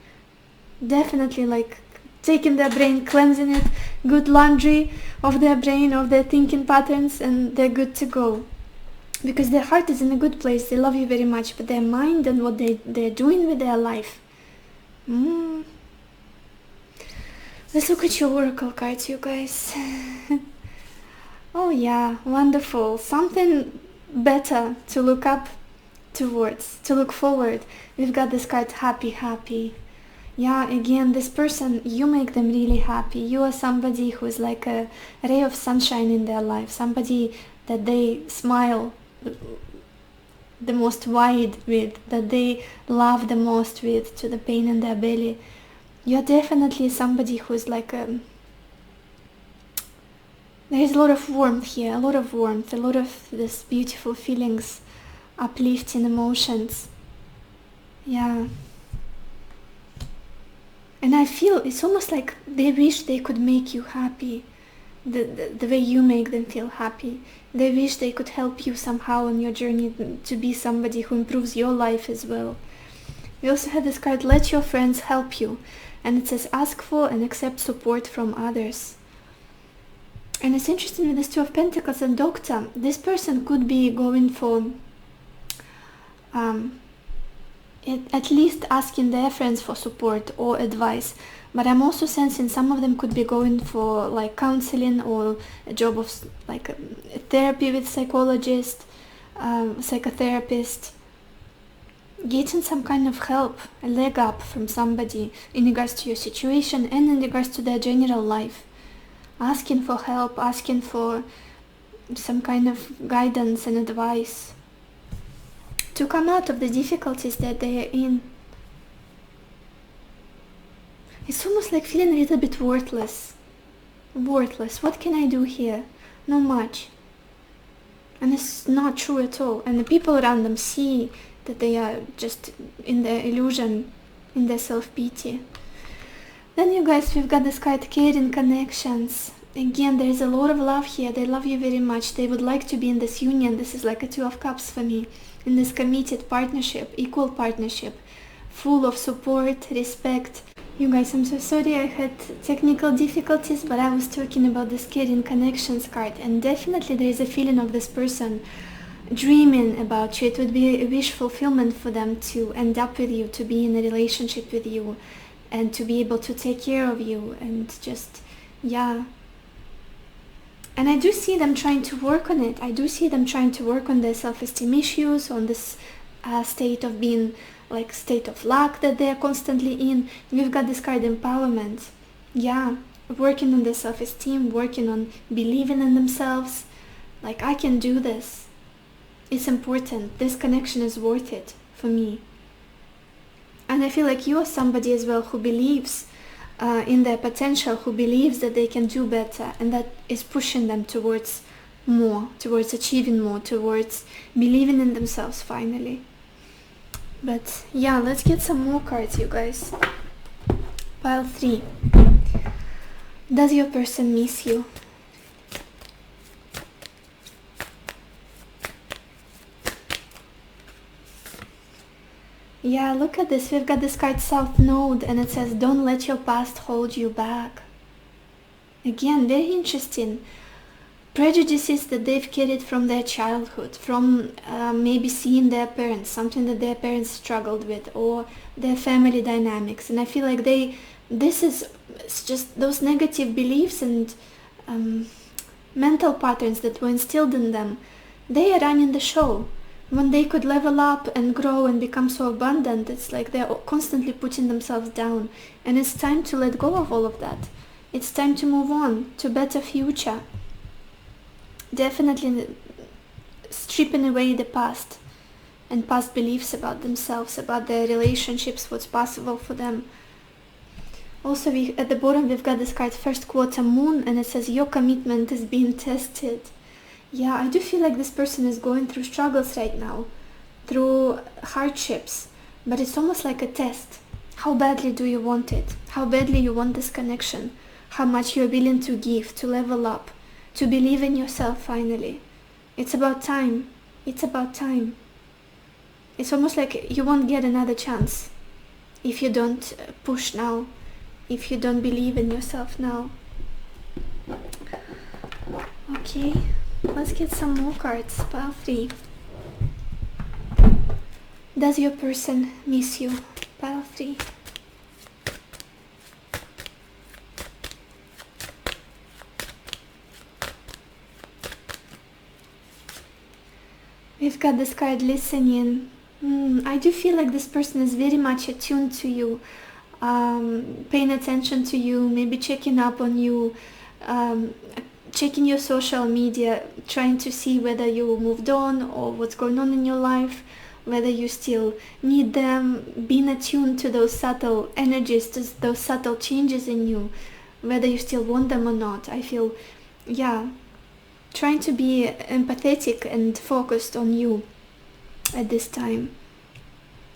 Definitely, like taking their brain, cleansing it, good laundry of their brain, of their thinking patterns, and they're good to go. Because their heart is in a good place, they love you very much, but their mind and what they're doing with their life. Let's look at your oracle cards, you guys. Oh yeah, wonderful. Something better to look up towards, to look forward. We've got this card, happy, happy. Yeah, again, this person, you make them really happy. You are somebody who is like a ray of sunshine in their life, somebody that they smile the most wide with, that they love the most with, to the pain in their belly. You're definitely somebody who's like there's a lot of warmth here, a lot of warmth, a lot of this beautiful feelings, uplifting emotions. Yeah. And I feel it's almost like they wish they could make you happy, the way you make them feel happy. They wish they could help you somehow on your journey to be somebody who improves your life as well. We also have this card, let your friends help you. And it says, ask for and accept support from others. And it's interesting with this Two of Pentacles and Doctor. This person could be going for at least asking their friends for support or advice. But I'm also sensing some of them could be going for like counseling or a job of like therapy with psychologist, psychotherapist. Getting some kind of help, a leg up from somebody in regards to your situation and in regards to their general life. Asking for help, asking for some kind of guidance and advice to come out of the difficulties that they are in. It's almost like feeling a little bit worthless. Worthless. What can I do here? Not much. And it's not true at all. And the people around them see that they are just in their illusion, in their self-pity. Then you guys, we've got this card, caring connections. Again, there's a lot of love here. They love you very much. They would like to be in this union. This is like a Two of Cups for me. In this committed partnership, equal partnership, full of support, respect. You guys, I'm so sorry I had technical difficulties, but I was talking about this caring connections card. And definitely there is a feeling of this person dreaming about you. It would be a wish fulfillment for them to end up with you, to be in a relationship with you, and to be able to take care of you, and just, yeah. And I do see them trying to work on it. I do see them trying to work on their self-esteem issues, on this state of being, like, state of lack that they're constantly in. We've got this card, empowerment. Yeah, working on their self-esteem, working on believing in themselves. Like, I can do this. It's important. This connection is worth it for me. And I feel like you are somebody as well who believes in their potential, who believes that they can do better, and that is pushing them towards more, towards achieving more, towards believing in themselves finally. But yeah, let's get some more cards, you guys. Pile 3. Does your person miss you? Yeah, look at this. We've got this card, South Node, and it says, don't let your past hold you back. Again, very interesting. Prejudices that they've carried from their childhood, from maybe seeing their parents, something that their parents struggled with, or their family dynamics. And I feel like it's just those negative beliefs and mental patterns that were instilled in them. They are running the show. When they could level up and grow and become so abundant, it's like they're constantly putting themselves down. And it's time to let go of all of that. It's time to move on to a better future. Definitely stripping away the past and past beliefs about themselves, about their relationships, what's possible for them. Also, at the bottom we've got this card, first quarter moon, and it says your commitment is being tested. Yeah, I do feel like this person is going through struggles right now, through hardships, but it's almost like a test. How badly do you want it? How badly you want this connection? How much you're willing to give, to level up, to believe in yourself finally. It's about time. It's about time. It's almost like you won't get another chance if you don't push now, if you don't believe in yourself now. Okay, let's get some more cards. Pile 3. Does your person miss you? Pile 3. We've got this card, listening. I do feel like this person is very much attuned to you, paying attention to you, maybe checking up on you, checking your social media, trying to see whether you moved on or what's going on in your life, whether you still need them, being attuned to those subtle energies, to those subtle changes in you, whether you still want them or not. I feel, trying to be empathetic and focused on you at this time.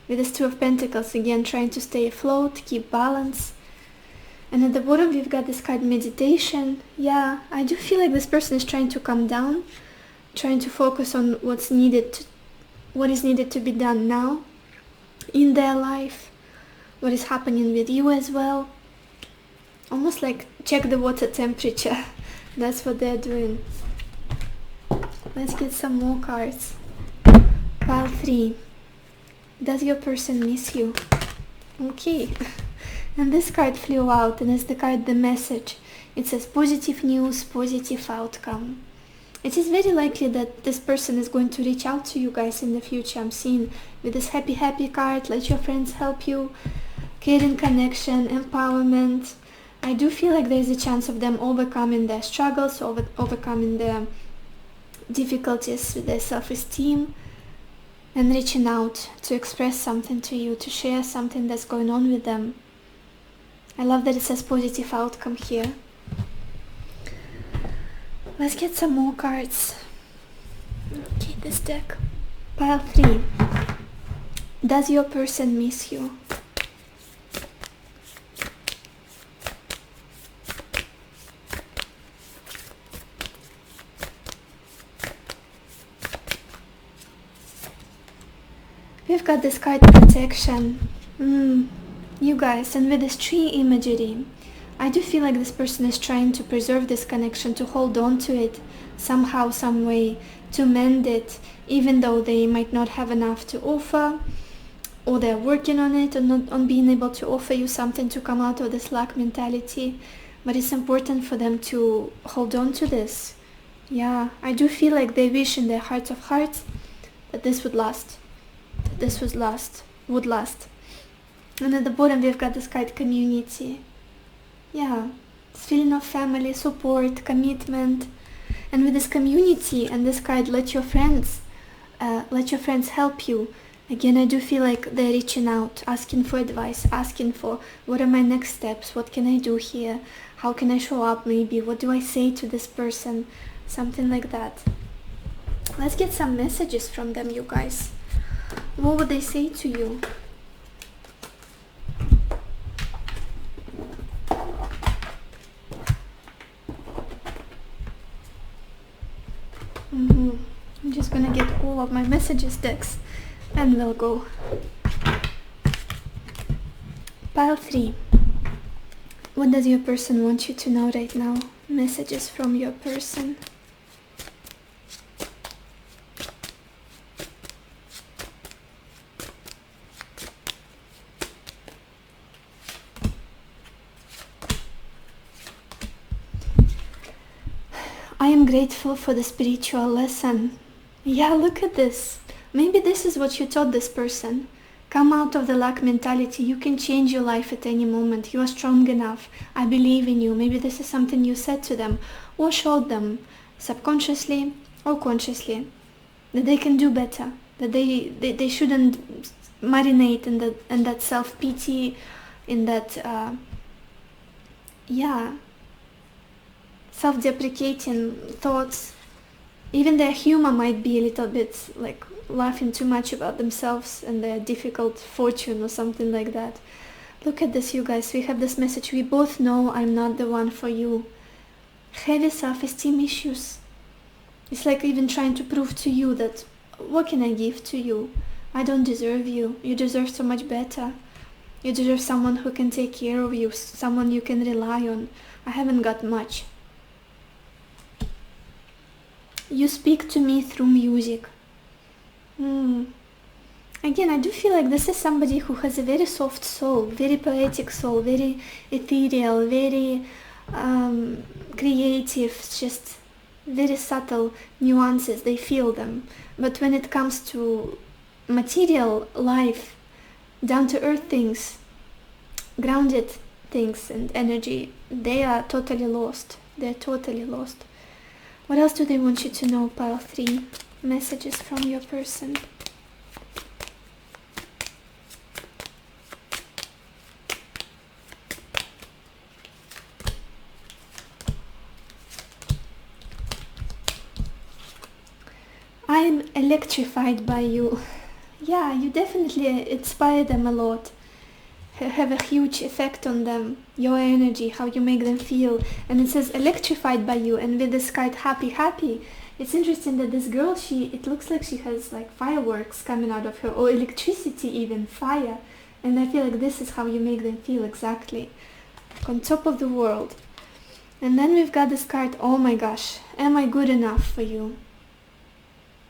With this Two of Pentacles, again, trying to stay afloat, keep balance. And at the bottom we've got this card, meditation. Yeah, I do feel like this person is trying to calm down, trying to focus on what is needed to be done now in their life, what is happening with you as well. Almost like check the water temperature. That's what they're doing. Let's get some more cards. Pile 3. Does your person miss you? Okay. And this card flew out, and it's the card, the message. It says positive news, positive outcome. It is very likely that this person is going to reach out to you guys in the future. I'm seeing with this happy card, let your friends help you, caring connection, empowerment. I do feel like there's a chance of them overcoming their struggles, overcoming their difficulties with their self-esteem, and reaching out to express something to you, to share something that's going on with them. I love that it says positive outcome here. Let's get some more cards. Okay, this deck. Pile 3. Does your person miss you? We've got this card, protection. You guys, and with this tree imagery, I do feel like this person is trying to preserve this connection, to hold on to it somehow, some way, to mend it, even though they might not have enough to offer, or they're working on it, and not on being able to offer you something to come out of this lack mentality. But it's important for them to hold on to this. Yeah, I do feel like they wish in their hearts of hearts that this would last. That this would last. And at the bottom we've got this card, community. Yeah, this feeling of family, support, commitment. And with this community and this card, let your friends help you. Again, I do feel like they're reaching out, asking for advice, asking for what are my next steps, what can I do here, how can I show up maybe, what do I say to this person, something like that. Let's get some messages from them, you guys. What would they say to you? I'm just gonna get all of my messages decks and we'll go. Pile 3. What does your person want you to know right now? Messages from your person. I am grateful for the spiritual lesson. Yeah, look at this. Maybe this is what you taught this person. Come out of the lack mentality. You can change your life at any moment. You are strong enough. I believe in you. Maybe this is something you said to them or showed them subconsciously or consciously. that they can do better, that they shouldn't marinate in that self-pity, in that self-deprecating thoughts. Even their humor might be a little bit like laughing too much about themselves and their difficult fortune or something like that. Look at this, you guys. We have this message. We both know I'm not the one for you. Heavy self-esteem issues. It's like even trying to prove to you that, what can I give to you? I don't deserve you. You deserve so much better. You deserve someone who can take care of you, someone you can rely on. I haven't got much. You speak to me through music. Again, I do feel like this is somebody who has a very soft soul, very poetic soul, very ethereal, very creative, just very subtle nuances. They feel them. But when it comes to material life, down-to-earth things, grounded things and energy, they are totally lost. They're totally lost. What else do they want you to know, pile 3? Messages from your person. I'm electrified by you. Yeah, you definitely inspire them a lot. Have a huge effect on them. Your energy, how you make them feel. And it says electrified by you, and with this card happy. It's interesting that this girl, it looks like she has like fireworks coming out of her, or electricity even, fire. And I feel like this is how you make them feel exactly. On top of the world. And then we've got this card, oh my gosh, am I good enough for you?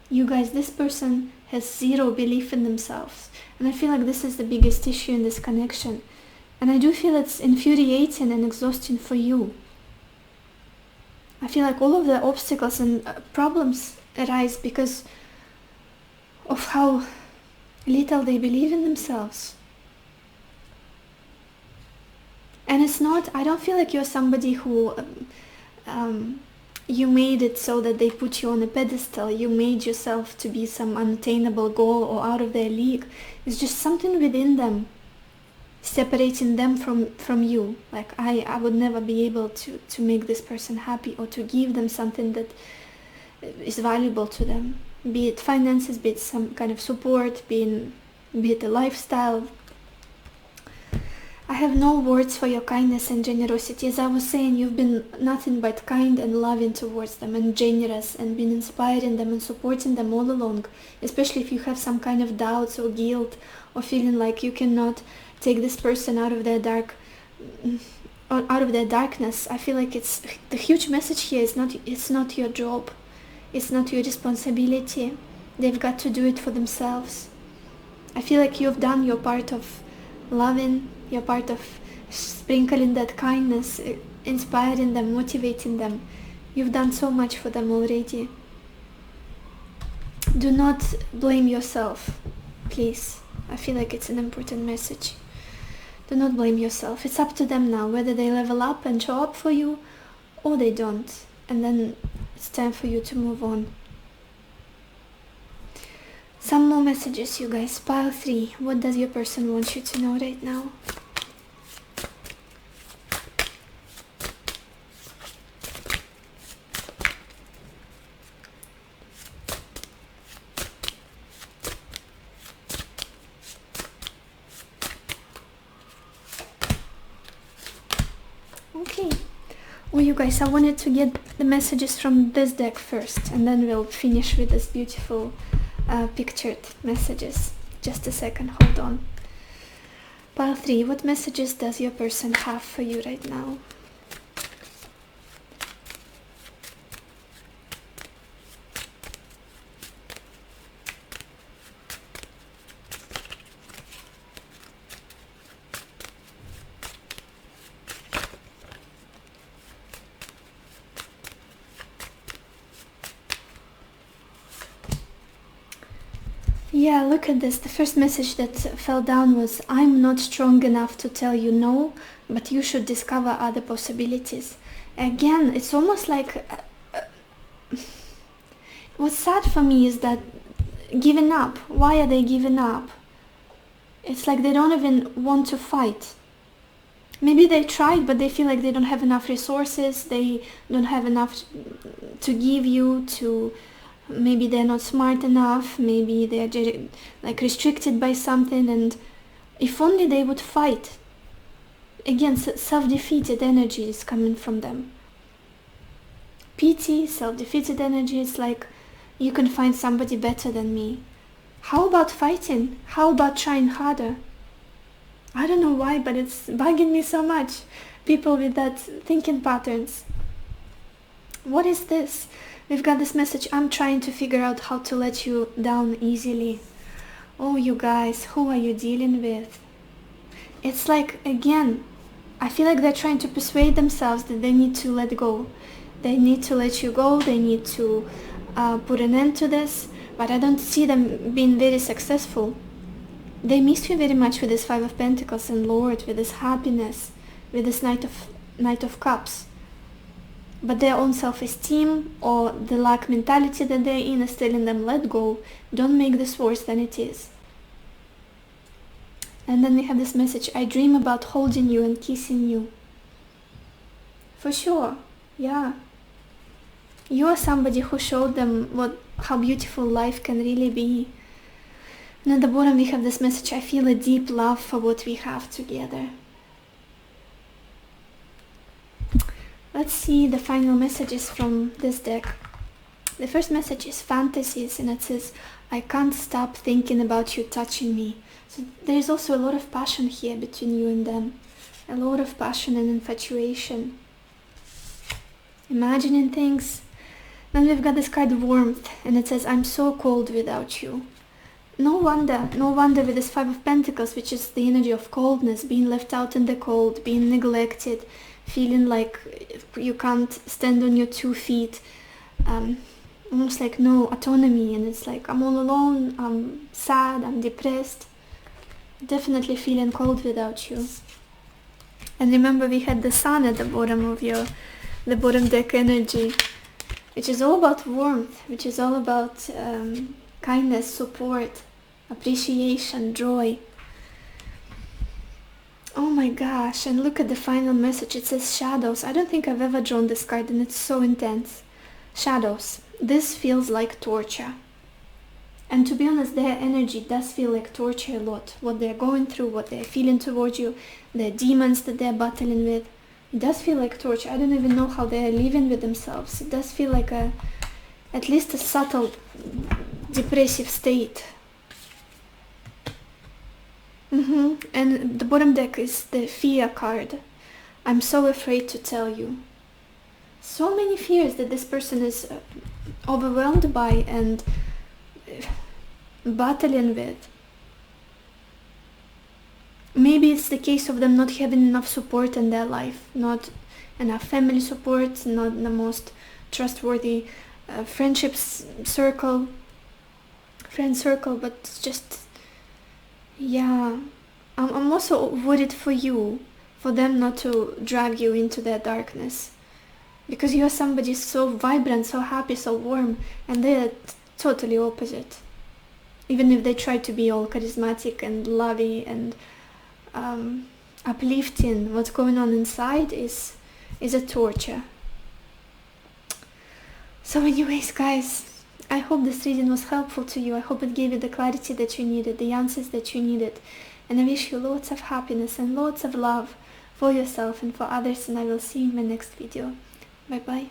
You guys, this person has zero belief in themselves. And I feel like this is the biggest issue in this connection. And I do feel it's infuriating and exhausting for you. I feel like all of the obstacles and problems arise because of how little they believe in themselves. And it's not, I don't feel like you're somebody who you made it so that they put you on a pedestal. You made yourself to be some unattainable goal or out of their league. It's just something within them separating them from you. Like I would never be able to make this person happy or to give them something that is valuable to them. Be it finances, be it some kind of support, be it a lifestyle. I have no words for your kindness and generosity. As I was saying, you've been nothing but kind and loving towards them and generous and been inspiring them and supporting them all along. Especially if you have some kind of doubts or guilt or feeling like you cannot take this person out of their darkness. I feel like it's the huge message here is it's not your job. It's not your responsibility. They've got to do it for themselves. I feel like you've done your part of loving, your part of sprinkling that kindness, inspiring them, motivating them. You've done so much for them already. Do not blame yourself, please. I feel like it's an important message. Do not blame yourself. It's up to them now, whether they level up and show up for you or they don't. And then it's time for you to move on. Some more messages, you guys. Pile 3. What does your person want you to know right now? Okay. Well, you guys, I wanted to get the messages from this deck first, and then we'll finish with this beautiful pictured messages. Just a second, hold on. Pile 3, what messages does your person have for you right now? Yeah, look at this. The first message that fell down was, I'm not strong enough to tell you no, but you should discover other possibilities. Again, it's almost like what's sad for me is that giving up. Why are they giving up? It's like they don't even want to fight. Maybe they tried, but they feel like they don't have enough resources, they don't have enough to give you, maybe they're not smart enough, maybe they're like restricted by something, and if only they would fight. Again, self-defeated energy is coming from them. Pity, self-defeated energy is like, you can find somebody better than me. How about fighting? How about trying harder? I don't know why, but it's bugging me so much. People with that thinking patterns. What is this? We've got this message, I'm trying to figure out how to let you down easily. Oh, you guys, who are you dealing with? It's like, again, I feel like they're trying to persuade themselves that they need to let go. They need to let you go, they need to put an end to this, but I don't see them being very successful. They miss you very much with this Five of Pentacles and Lord, with this happiness, with this Knight of Cups. But their own self-esteem or the lack mentality that they're in is telling them, let go, don't make this worse than it is. And then we have this message, I dream about holding you and kissing you. For sure, yeah. You are somebody who showed them how beautiful life can really be. And at the bottom we have this message, I feel a deep love for what we have together. Let's see the final messages from this deck. The first message is fantasies, and it says, I can't stop thinking about you touching me. So there is also a lot of passion here between you and them. A lot of passion and infatuation. Imagining things. Then we've got this card warmth, and it says, I'm so cold without you. No wonder with this Five of Pentacles, which is the energy of coldness, being left out in the cold, being neglected, feeling like you can't stand on your 2 feet, almost like no autonomy, and it's like, I'm all alone, I'm sad, I'm depressed, definitely feeling cold without you. And remember, we had the Sun at the bottom of the bottom deck energy, which is all about warmth, which is all about kindness, support, appreciation, joy. Oh my gosh, and look at the final message, it says shadows. I don't think I've ever drawn this card, and it's so intense. Shadows. This feels like torture. And to be honest, their energy does feel like torture a lot. What they're going through, what they're feeling towards you, the demons that they're battling with. It does feel like torture. I don't even know how they're living with themselves. It does feel like at least a subtle depressive state. And the bottom deck is the fear card. I'm so afraid to tell you. So many fears that this person is overwhelmed by and battling with. Maybe it's the case of them not having enough support in their life, not enough family support, not the most trustworthy friend circle, but just, yeah, I'm also worried for you, for them not to drag you into their darkness, because you're somebody so vibrant, so happy, so warm, and they're totally opposite. Even if they try to be all charismatic and lovey and uplifting, what's going on inside is a torture. So anyways, guys, I hope this reading was helpful to you. I hope it gave you the clarity that you needed, the answers that you needed, and I wish you lots of happiness and lots of love for yourself and for others, and I will see you in my next video. Bye bye.